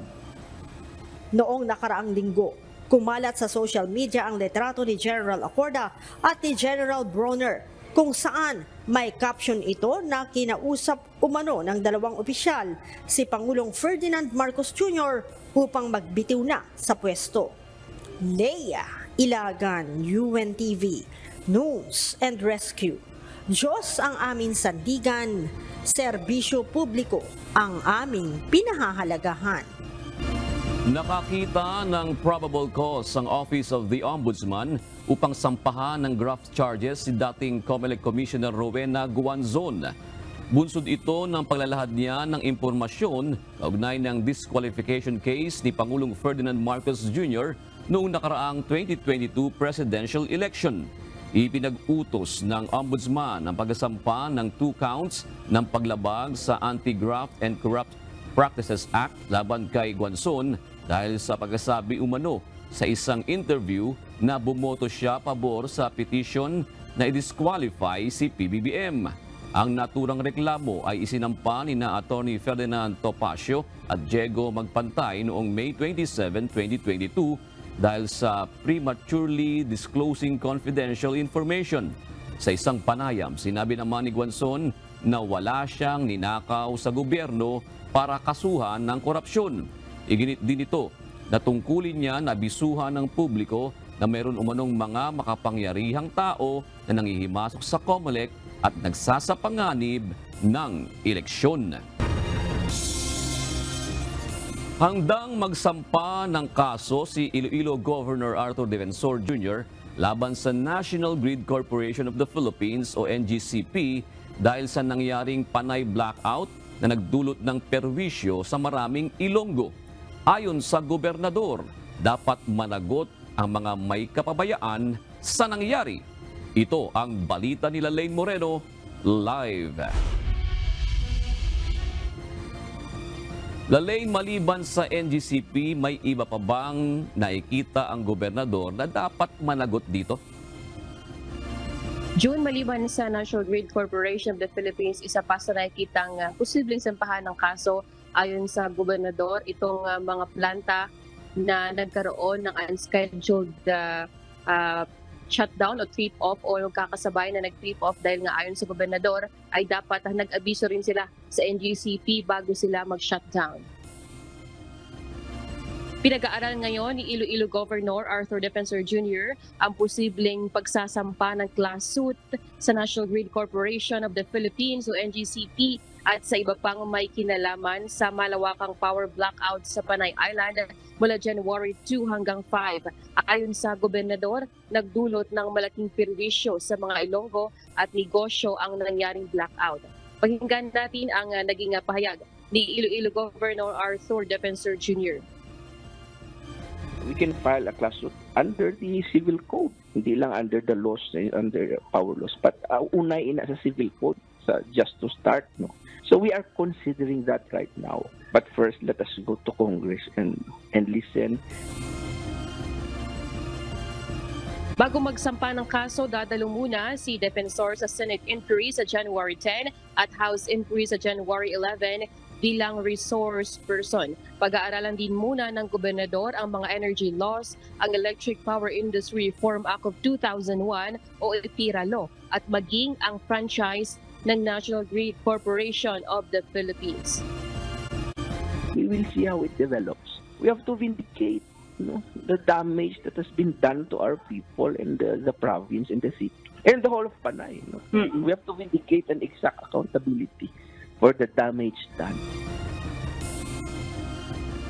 Noong nakaraang linggo, kumalat sa social media ang litrato ni General Acorda at ni General Bronner kung saan may caption ito na kinausap umano ng dalawang opisyal, si Pangulong Ferdinand Marcos Jr. upang magbitiw na sa pwesto. Leia Ilagan, UNTV, News and Rescue. Diyos ang aming sandigan, serbisyo publiko ang aming pinahahalagahan. Nakakita ng probable cause ang Office of the Ombudsman upang sampahan ng graft charges si dating COMELEC Commissioner Rowena Guanzon. Bunsod ito ng paglalahad niya ng impormasyon kaugnay ng disqualification case ni Pangulong Ferdinand Marcos Jr. noong nakaraang 2022 presidential election. Ipinag-utos ng Ombudsman ang pagsasampa ng 2 counts ng paglabag sa Anti-Graft and Corrupt Practices Act laban kay Guanzon dahil sa pagkasabi umano sa isang interview na bumoto siya pabor sa petition na i-disqualify si PBBM. Ang naturang reklamo ay isinampa ni na Attorney Ferdinand Topacio at Diego Magpantay noong May 27, 2022 dahil sa prematurely disclosing confidential information. Sa isang panayam, sinabi naman ni Guanzon na wala siyang ninakaw sa gobyerno para kasuhan ng korupsyon. Iginit din ito na tungkulin niya na bisuhan ng publiko na mayroon umanong mga makapangyarihang tao na nangihimasok sa COMELEC at nagsasapanganib ng eleksyon. Handang magsampa ng kaso si Iloilo Governor Arthur Defensor Jr. laban sa National Grid Corporation of the Philippines o NGCP dahil sa nangyaring panay blackout na nagdulot ng perwisyo sa maraming Ilonggo. Ayon sa gobernador, dapat managot ang mga may kapabayaan sa nangyari. Ito ang balita ni Lane Moreno, live. Lalain, maliban sa NGCP, may iba pa bang nakikita ang gobernador na dapat managot dito? June, maliban sa National Grid Corporation of the Philippines, isa pa sa nakikitang posibleng sampahan ng kaso ayon sa gobernador, itong mga planta na nagkaroon ng unscheduled shutdown o trip-off o kakasabay na nag-trip-off dahil nga ayon sa gobernador ay dapat nag-abiso rin sila sa NGCP bago sila mag-shutdown. Pinag-aaral ngayon ni Iloilo Governor Arthur Defensor Jr. ang posibleng pagsasampa ng class suit sa National Grid Corporation of the Philippines o NGCP at sa iba pang may kinalaman sa malawakang power blackout sa Panay Island mula January 2 hanggang 5. Ayon sa gobernador, nagdulot ng malaking perwisyo sa mga Ilonggo at negosyo ang nangyaring blackout. Pakinggan natin ang naging pahayag ni Iloilo Governor Arthur Defensor Jr. We can file a class suit under the civil code, hindi lang under the laws, under power laws, but unahin na sa civil code, just to start, no. So we are considering that right now. But first, let us go to Congress and listen. Bago magsampa ng kaso, dadalo muna si Defensor sa Senate inquiry sa January 10 at House inquiry sa January 11 bilang resource person. Pag-aaralan din muna ng gobernador ang mga energy laws, ang Electric Power Industry Reform Act of 2001 o EPIRA Law at maging ang franchise ng National Grid Corporation of the Philippines. We will see how it develops. We have to vindicate, the damage that has been done to our people in the province, in the city, and the whole of Panay. We have to vindicate an exact accountability for the damage done.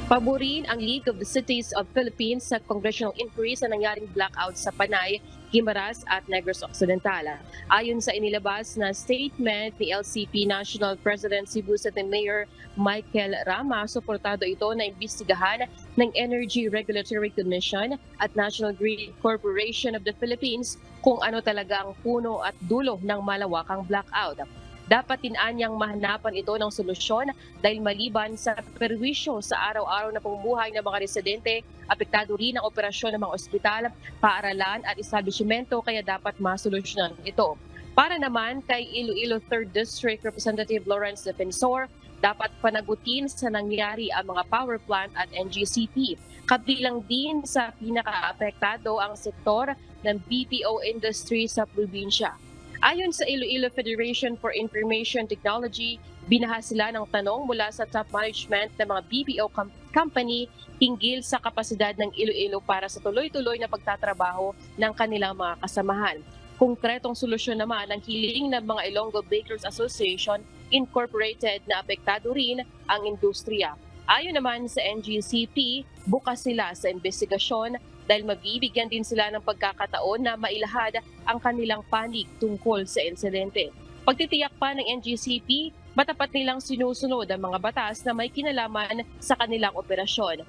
Paborin ang League of the Cities of Philippines sa congressional inquiry sa nangyaring blackout sa Panay, Guimaras at Negros Occidental. Ayon sa inilabas na statement ni LCP National President Cebu City Mayor Michael Rama, suportado ito na imbestigahan ng Energy Regulatory Commission at National Grid Corporation of the Philippines kung ano talaga ang puno at dulo ng malawakang blackout. Dapat tinanyang mahanapan ito ng solusyon dahil maliban sa perwisyo sa araw-araw na pamumuhay ng mga residente, apektado rin ang operasyon ng mga ospital, paaralan at establishmento kaya dapat masolusyonan ito. Para naman kay Iloilo 3rd District Representative Lawrence Defensor, dapat panagutin sa nangyari ang mga power plant at NGCP. Kabilang din sa pinaka-apektado ang sektor ng BPO industry sa probinsya. Ayon sa Iloilo Federation for Information Technology, binaha sila ng tanong mula sa top management ng mga BPO company hinggil sa kapasidad ng Iloilo para sa tuloy-tuloy na pagtatrabaho ng kanilang mga kasamahan. Konkretong solusyon naman ang hiling ng mga Ilonggo Bakers Association Incorporated na apektado rin ang industriya. Ayon naman sa NGCP, bukas sila sa investigasyon dahil mabibigyan din sila ng pagkakataon na mailahad ang kanilang panig tungkol sa insidente. Pagtitiyak pa ng NGCP, matapat nilang sinusunod ang mga batas na may kinalaman sa kanilang operasyon.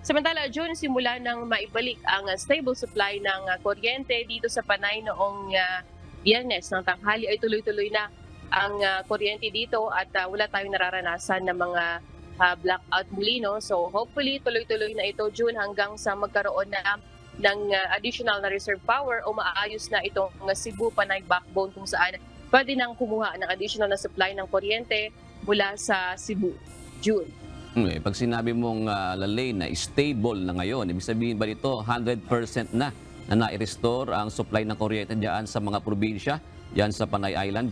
Samantala, June, simula nang maibalik ang stable supply ng kuryente dito sa Panay noong Biyernes ng tanghali ay tuloy-tuloy na ang kuryente dito at wala tayong nararanasan ng mga blackout muli, no? So hopefully tuloy-tuloy na ito, June, hanggang sa magkaroon na ng additional na reserve power o maayos na itong Cebu Panay backbone kung saan pwede nang kumuha ng additional na supply ng kuryente mula sa Cebu. June. Pag sinabi mong Lalaine na stable na ngayon, ibig sabihin ba dito 100% na na-restore ang supply ng kuryente diyan sa mga probinsya, diyan sa Panay Island?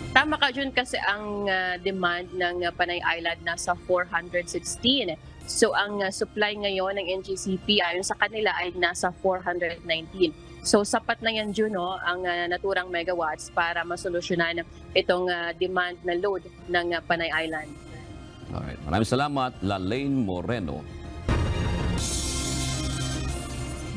Tama ka, Jun, kasi ang demand ng Panay Island nasa 416. So ang supply ngayon ng NGCP ayon sa kanila ay nasa 419. So sapat na yan, Jun, no, ang naturang megawatts para masolusyonan itong demand na load ng Panay Island. Alright. Maraming salamat, Lalaine Moreno.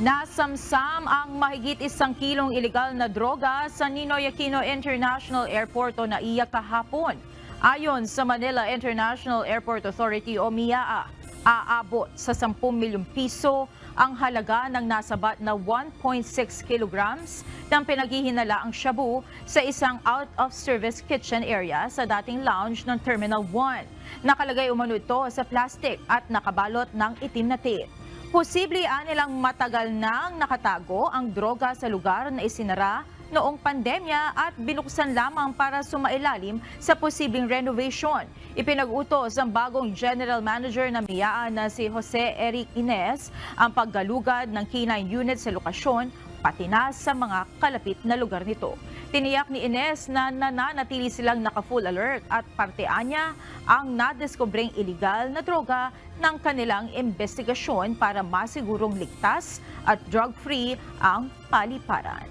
Nasamsam ang mahigit 1 kilong ilegal na droga sa Ninoy Aquino International Airport o NAIA kahapon. Ayon sa Manila International Airport Authority o MIAA, aabot sa 10 milyong piso ang halaga ng nasabat na 1.6 kilograms ng pinaghihinalaang shabu sa isang out-of-service kitchen area sa dating lounge ng Terminal 1. Nakalagay umano ito sa plastic at nakabalot ng itim na tape. Posible nilang matagal nang nakatago ang droga sa lugar na isinara noong pandemya at binuksan lamang para sumailalim sa posibleng renovation. Ipinag-utos ang bagong General Manager ng MIAA na si Jose Eric Ines ang paggalugad ng K9 unit sa lokasyon pati na sa mga kalapit na lugar nito. Tiniyak ni Ines na nananatili silang naka-full alert at partean niya ang nadiskobring iligal na droga ng kanilang investigasyon para masigurong ligtas at drug-free ang paliparan.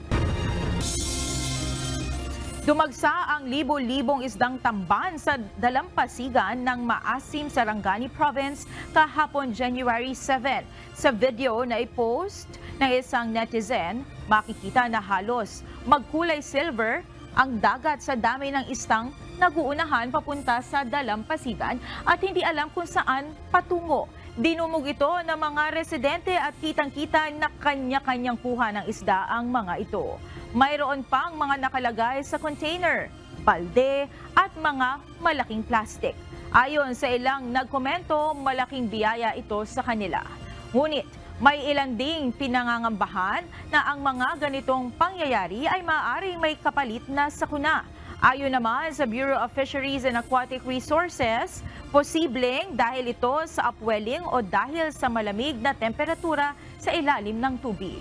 Dumagsa ang libo-libong isdang tamban sa dalampasigan ng Maasim, Sarangani Province kahapon January 7. Sa video na i-post ng isang netizen, makikita na halos magkulay silver ang dagat sa dami ng istang naguunahan papunta sa dalampasigan at hindi alam kung saan patungo. Dinumog ito ng mga residente at kitang-kita na kanya-kanyang kuha ng isda ang mga ito. Mayroon pang mga nakalagay sa container, balde at mga malaking plastic. Ayon sa ilang nagkomento, malaking biyaya ito sa kanila. Ngunit may ilan ding pinangangambahan na ang mga ganitong pangyayari ay maaaring may kapalit na sakuna. Ayon naman sa Bureau of Fisheries and Aquatic Resources, posibleng dahil ito sa upwelling o dahil sa malamig na temperatura sa ilalim ng tubig.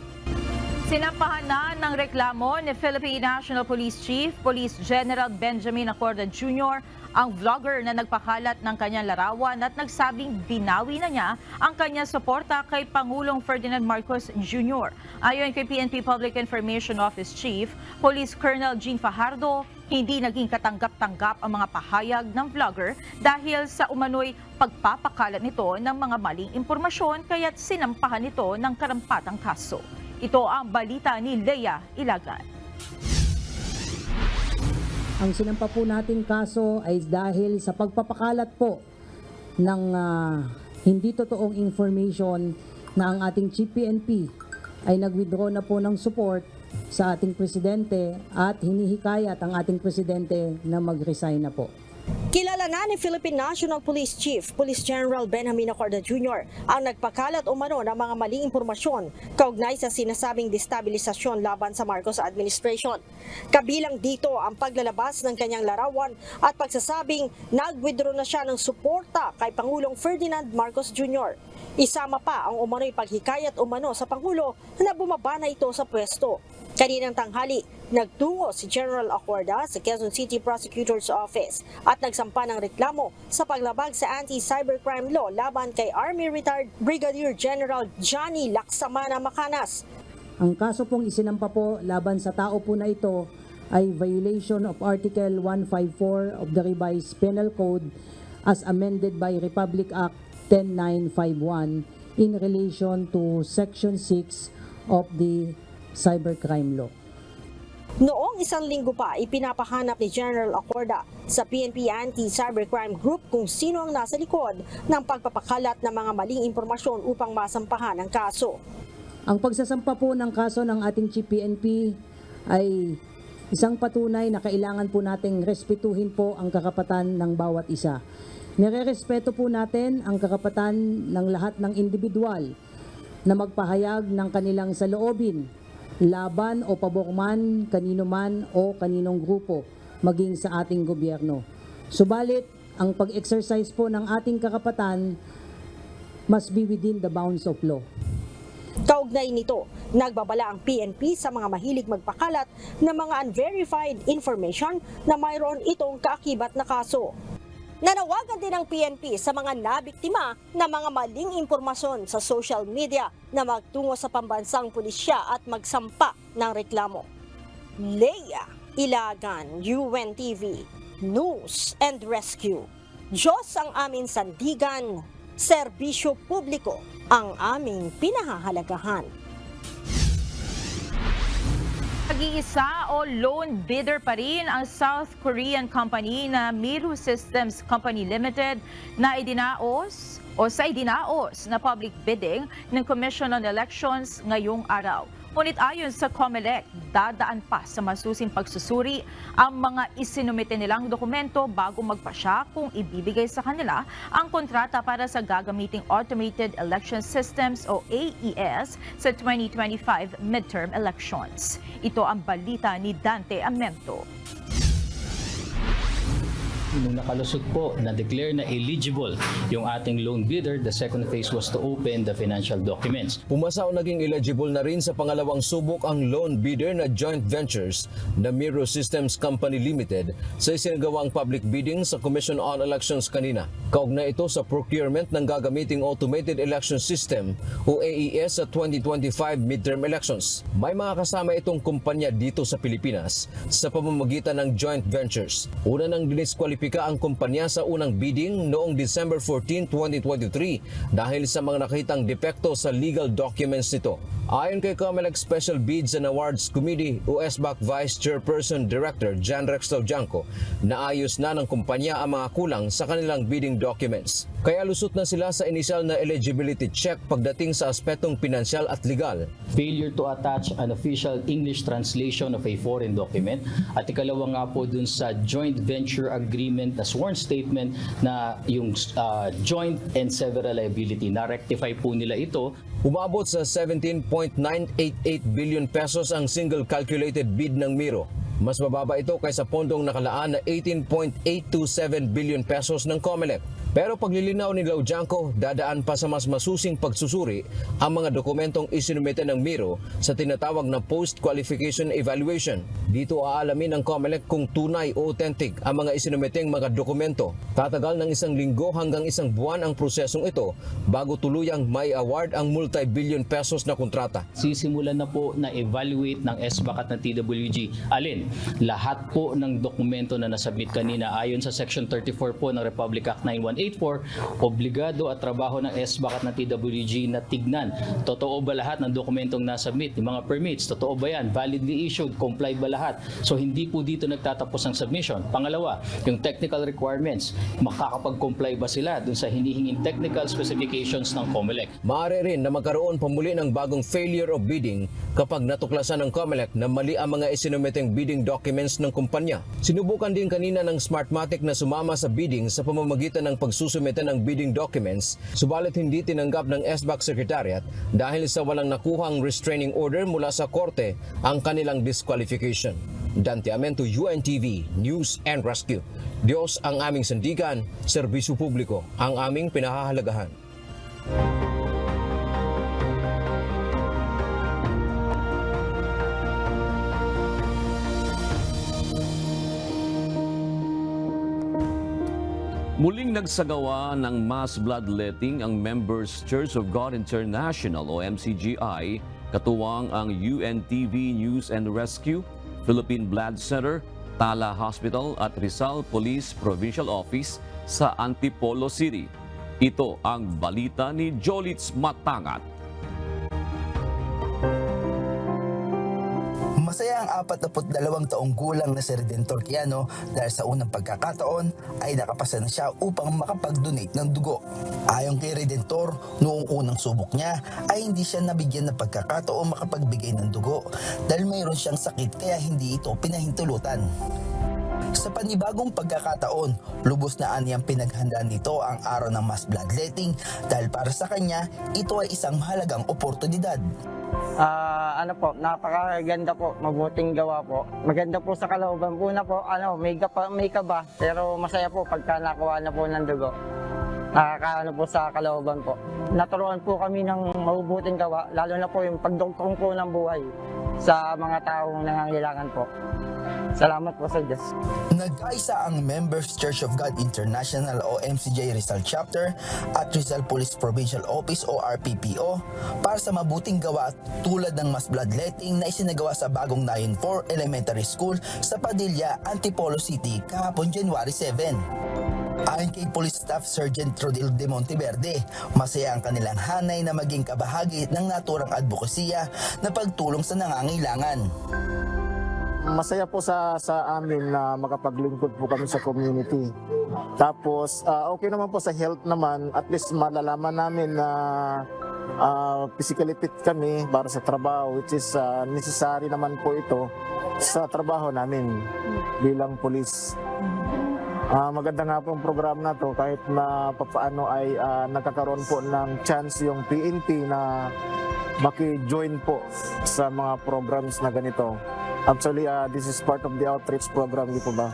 Sinampahan na ng reklamo ni Philippine National Police Chief, Police General Benjamin Acorda Jr., ang vlogger na nagpakalat ng kanyang larawan at nagsabing binawi na niya ang kanyang suporta kay Pangulong Ferdinand Marcos Jr. Ayon kay PNP Public Information Office Chief, Police Colonel Jean Fajardo, hindi naging katanggap-tanggap ang mga pahayag ng vlogger dahil sa umano'y pagpapakalat nito ng mga maling impormasyon kaya't sinampahan nito ng karampatang kaso. Ito ang balita ni Leia Ilagan. Ang sinampa po nating kaso ay dahil sa pagpapakalat po ng hindi totoong information na ang ating Chief PNP ay nag-withdraw na po ng support sa ating presidente at hinihikayat ang ating presidente na mag-resign na po. Kilala na ni Philippine National Police Chief, Police General Benjamin Acorda Jr. ang nagpakalat umano ng mga maling impormasyon kaugnay sa sinasabing destabilisasyon laban sa Marcos administration. Kabilang dito ang paglalabas ng kanyang larawan at pagsasabing nag-withdraw na siya ng suporta kay Pangulong Ferdinand Marcos Jr. Isama pa ang umano'y paghikayat umano sa Pangulo na bumaba na ito sa pwesto. Kaninang tanghali, nagtungo si General Acorda sa Quezon City Prosecutor's Office at nagsampa ng reklamo sa paglabag sa anti-cybercrime law laban kay Army Retired Brigadier General Johnny Laksamana Macanas. Ang kaso pong isinampa po laban sa tao po na ito ay violation of Article 154 of the Revised Penal Code as amended by Republic Act 10951 in relation to Section 6 of the Cybercrime Law. Noong isang linggo pa, ipinapahanap ni General Acorda sa PNP Anti-Cybercrime Group kung sino ang nasa likod ng pagpapakalat ng mga maling impormasyon upang masampahan ang kaso. Ang pagsasampa po ng kaso ng ating Chief PNP ay isang patunay na kailangan po nating respetuhin po ang karapatan ng bawat isa. Nire-respeto po natin ang karapatan ng lahat ng individual na magpahayag ng kanilang saloobin laban o pabor man, kanino man o kaninong grupo, maging sa ating gobyerno. Subalit, ang pag-exercise po ng ating karapatan must be within the bounds of law. Kaugnay nito, nagbabala ang PNP sa mga mahilig magpakalat ng mga unverified information na mayroon itong kaakibat na kaso. Nanawagan din ang PNP sa mga nabiktima ng mga maling impormasyon sa social media na magtungo sa pambansang pulisya at magsampa ng reklamo. Leia Ilagan, UNTV, News and Rescue. Diyos ang aming sandigan, serbisyo publiko ang aming pinahahalagahan. Nag-iisa o lone bidder pa rin ang South Korean company na Miru Systems Company Limited na idinaos na public bidding ng Commission on Elections ngayong araw. Ngunit ayon sa COMELEC, dadaan pa sa masusing pagsusuri ang mga isinumite nilang dokumento bago magpasya kung ibibigay sa kanila ang kontrata para sa gagamiting Automated Election Systems o AES sa 2025 midterm elections. Ito ang balita ni Dante Amento. Nung nakalusot po, na-declare na eligible yung ating loan bidder, the second phase was to open the financial documents. Pumasa o naging eligible na rin sa pangalawang subok ang loan bidder na joint ventures na Miro Systems Company Limited sa isinagawang public bidding sa Commission on Elections kanina. Kaugnay ito sa procurement ng gagamiting Automated Election System o AES sa 2025 midterm elections. May mga kasama itong kumpanya dito sa Pilipinas sa pamamagitan ng joint ventures. Una nang diniskwalipika ang kumpanya sa unang bidding noong December 14, 2023 dahil sa mga nakitang depekto sa legal documents nito. Ayon kay COMELEC Special Bids and Awards Committee o SBAC Vice Chairperson Director Jan Rex Laujanco, naayos na ng kumpanya ang mga kulang sa kanilang bidding documents. Kaya lusot na sila sa initial na eligibility check pagdating sa aspetong pinansyal at legal. Failure to attach an official English translation of a foreign document at ikalawa nga po dun sa joint venture agreement na sworn statement na yung joint and several liability. Na-rectify po nila ito. Umabot sa 17.988 billion pesos ang single calculated bid ng Miro. Mas mababa ito kaysa pondong nakalaan na 18.827 billion pesos ng COMELEC. Pero paglilinaw ni Laujanco, dadaan pa sa mas masusing pagsusuri ang mga dokumentong isinumite ng Miro sa tinatawag na post-qualification evaluation. Dito aalamin ng COMELEC kung tunay o authentic ang mga isinumiteng mga dokumento. Tatagal ng 1 linggo hanggang 1 buwan ang prosesong ito bago tuluyang may award ang multi-billion pesos na kontrata. Sisimulan na po na evaluate ng SBAC at ng TWG. Alin? Lahat po ng dokumento na nasubmit kanina ayon sa Section 34 po ng Republic Act 9184, obligado at trabaho ng SBAC at ng TWG na tignan. Totoo ba lahat ng dokumentong nasubmit? Yung mga permits, totoo ba yan? Validly issued? Complied ba lahat? So hindi po dito nagtatapos ang submission. Pangalawa, yung technical requirements, makakapag-comply ba sila dun sa hinihinging technical specifications ng COMELEC? Maaari rin na magkaroon pamuli ng bagong failure of bidding kapag natuklasan ng COMELEC na mali ang mga isinumiteng bidding documents ng kumpanya. Sinubukan din kanina ng Smartmatic na sumama sa bidding sa pamamagitan ng pagsusumite ng bidding documents, subalit hindi tinanggap ng SBAC Secretariat dahil sa walang nakuhang restraining order mula sa korte ang kanilang disqualification. Dante Amento, UNTV, News and Rescue. Diyos ang aming sandigan, serbisyo publiko ang aming pinahahalagahan. Muling nagsagawa ng mass bloodletting ang Members Church of God International o MCGI, katuwang ang UNTV News and Rescue, Philippine Blood Center, Tala Hospital at Rizal Police Provincial Office sa Antipolo City. Ito ang balita ni Jolitz Matangat. Masaya ang 42 taong gulang na si Redentor Quiano dahil sa unang pagkakataon ay nakapasa na siya upang makapag-donate ng dugo. Ayon kay Redentor, noong unang subok niya ay hindi siya nabigyan ng pagkakataon makapagbigay ng dugo dahil mayroon siyang sakit kaya hindi ito pinahintulutan. Sa panibagong pagkakataon, lubos na aniyang pinaghandaan nito ang araw ng mass bloodletting dahil para sa kanya, ito ay isang mahalagang oportunidad. Napakaganda po, mabuting gawa po. Maganda po sa kalooban po na po, may kaba, pero masaya po pagka nakuha na po ng dugo. Nakakaano po sa kalooban po. Naturuan po kami ng mabubuting gawa, lalo na po yung pagdugtong po ng buhay sa mga taong nangangailangan po. Salamat po sa Diyos. Nagkaisa ang Members Church of God International o MCJ Rizal Chapter at Rizal Police Provincial Office o RPPO para sa mabuting gawa tulad ng mass bloodletting na isinagawa sa bagong Nayon 4 Elementary School sa Padilla, Antipolo City kahapon January 7. Ayon kay Police Staff Sergeant Rodel de Monteverde, masaya ang kanilang hanay na maging kabahagi ng naturang advokasya na pagtulong sa nangangailangan. Masaya po sa amin na makapaglingkod po kami sa community. Tapos okay naman po sa health naman, at least malalaman namin na physically fit kami para sa trabaho, which is necessary naman po ito sa trabaho namin bilang police. Maganda nga po ang program na to kahit na papaano ay nagkakaroon po ng chance yung PNP na maki-join po sa mga programs na ganito. Actually, this is part of the outreach program, di po ba?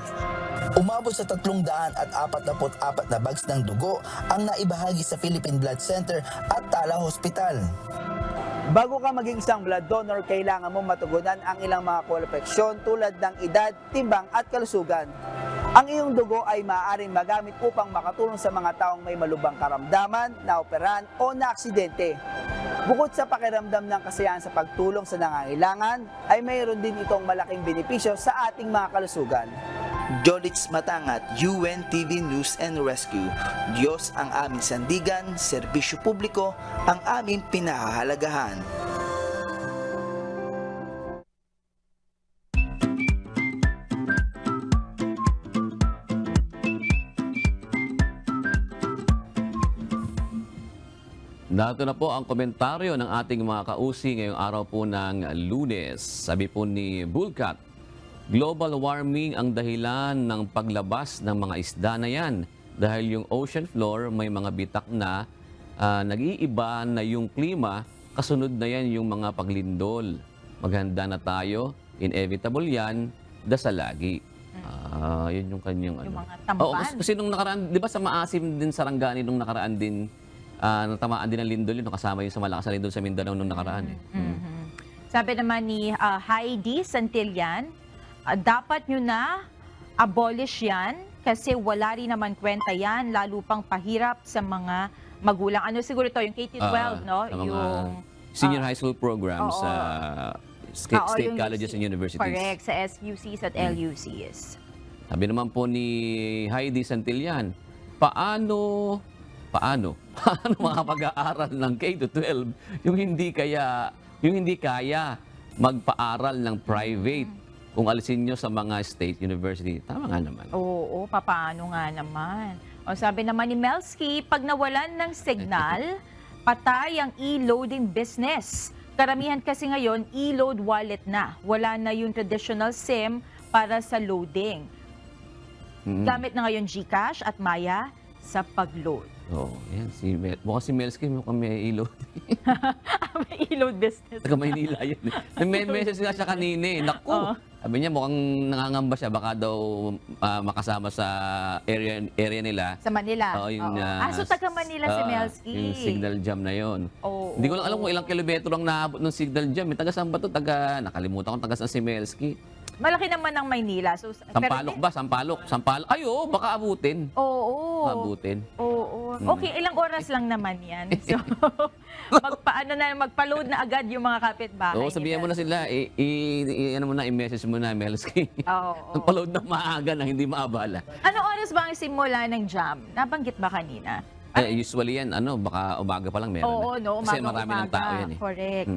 Umabot sa 344 na bags ng dugo ang naibahagi sa Philippine Blood Center at Tala Hospital. Bago ka maging isang blood donor, kailangan mo matugunan ang ilang mga kwalifikasyon tulad ng edad, timbang at kalusugan. Ang iyong dugo ay maaaring magamit upang makatulong sa mga taong may malubhang karamdaman, naoperan o naaksidente. Bukod sa pakiramdam ng kasiyahan sa pagtulong sa nangangailangan, ay mayroon din itong malaking benepisyo sa ating mga kalusugan. Jolitz Matangat, UNTV News and Rescue. Diyos ang aming sandigan, serbisyo publiko ang aming pinahahalagahan. Narito na po ang komentaryo ng ating mga kausi ngayong araw po ng Lunes. Sabi po ni Bulkat, global warming ang dahilan ng paglabas ng mga isda na yan. Dahil yung ocean floor may mga bitak na nag-iiba na yung klima, kasunod na yan yung mga paglindol. Maghanda na tayo, inevitable yan, dasal lagi. Yun yung kanyang Yung ano. mga tamban. Oo, kasi nung nakaraan, di ba sa maasim din Sarangani nung nakaraan din, natamaan din ng lindol yun, kasama yung sa malakas na lindol sa Mindanao nung nakaraan. Sabi naman ni Heidi Santillan, dapat nyo na abolish yan kasi wala rin naman kwenta yan, lalo pang pahirap sa mga magulang. Ano siguro to yung K-12, no? Sa mga Yung senior high school programs sa state yung colleges and universities. Correct, sa SUCs at LUCs. Sabi naman po ni Heidi Santillan, paano makapag-aaral ng K-12 yung hindi kaya magpaaral ng private kung alisin nyo sa mga state university? Tama nga naman. Oo, papaano nga naman. O sabi naman ni Melski, pag nawalan ng signal, patay ang e-loading business. Karamihan kasi ngayon, e-load wallet na. Wala na yung traditional SIM para sa loading. Gamit na ngayon GCash at Maya sa pag-load. Yan. Mukhang si Melski mukhang may e-load. May e-load business. Taga Maynila yun. May message nga siya kanina eh. Naku! Sabi niya mukhang nangangamba siya. Baka daw makasama sa area nila. Sa Manila. Oo, yung, so taga Manila si Melski. Yung signal jam na yun. Hindi ko lang alam kung ilang kilometro lang naabot ng signal jam. Taga saan ba ito? Nakalimutan ko taga saan si Melski. Malaki naman ng Maynila. So, Sampaloc ba? Sampaloc. Ay, oo, baka abutin. Oo. Abutin. Oo. Okay, ilang oras lang naman yan. So, magpa-load na agad yung mga kapitbahay. Oo, sabihan mo na sila, i-message mo na, Melski. Oo. Magpa-load na maaga na hindi maabala. Ano oras ba ang simula ng jam? Nabanggit ba kanina? Usually yan, baka umaga pa lang meron. Oo, no, Kasi marami ng tao yan eh. Correct.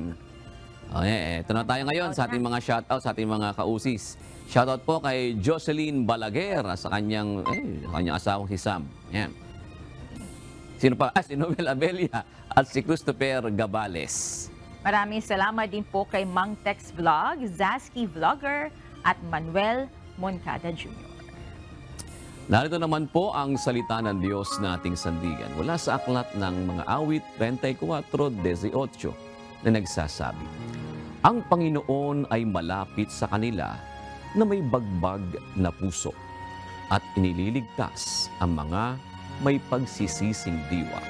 Ito na tayo ngayon sa ating mga shoutout, sa ating mga kausis. Shoutout po kay Jocelyn Balaguer sa kanyang asawang si Sam. Yan. Sino pa? Si Noel Abelia at si Christopher Gabales. Maraming salamat din po kay Mang Tex Vlog, Zaski Vlogger at Manuel Moncada Jr. Narito naman po ang salita ng Diyos na ating sandigan mula sa aklat ng mga awit 34:18 na nagsasabi, ang Panginoon ay malapit sa kanila na may bagbag na puso at inililigtas ang mga may pagsisising diwa.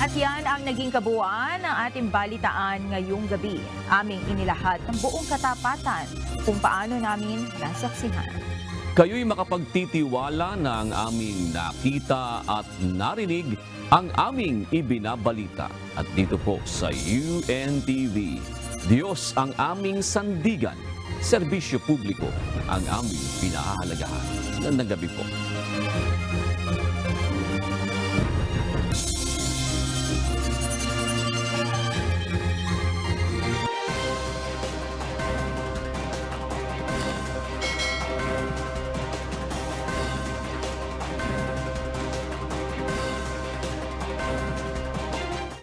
At yan ang naging kabuuan ng ating balitaan ngayong gabi. Aming inilahad ng buong katapatan kung paano namin nasaksihan. Kayo'y makapagtitiwala na ang aming nakita at narinig ang aming ibinabalita. At dito po sa UNTV, Diyos ang aming sandigan, serbisyo publiko ang aming pinahahalagahan. Magandang gabi po.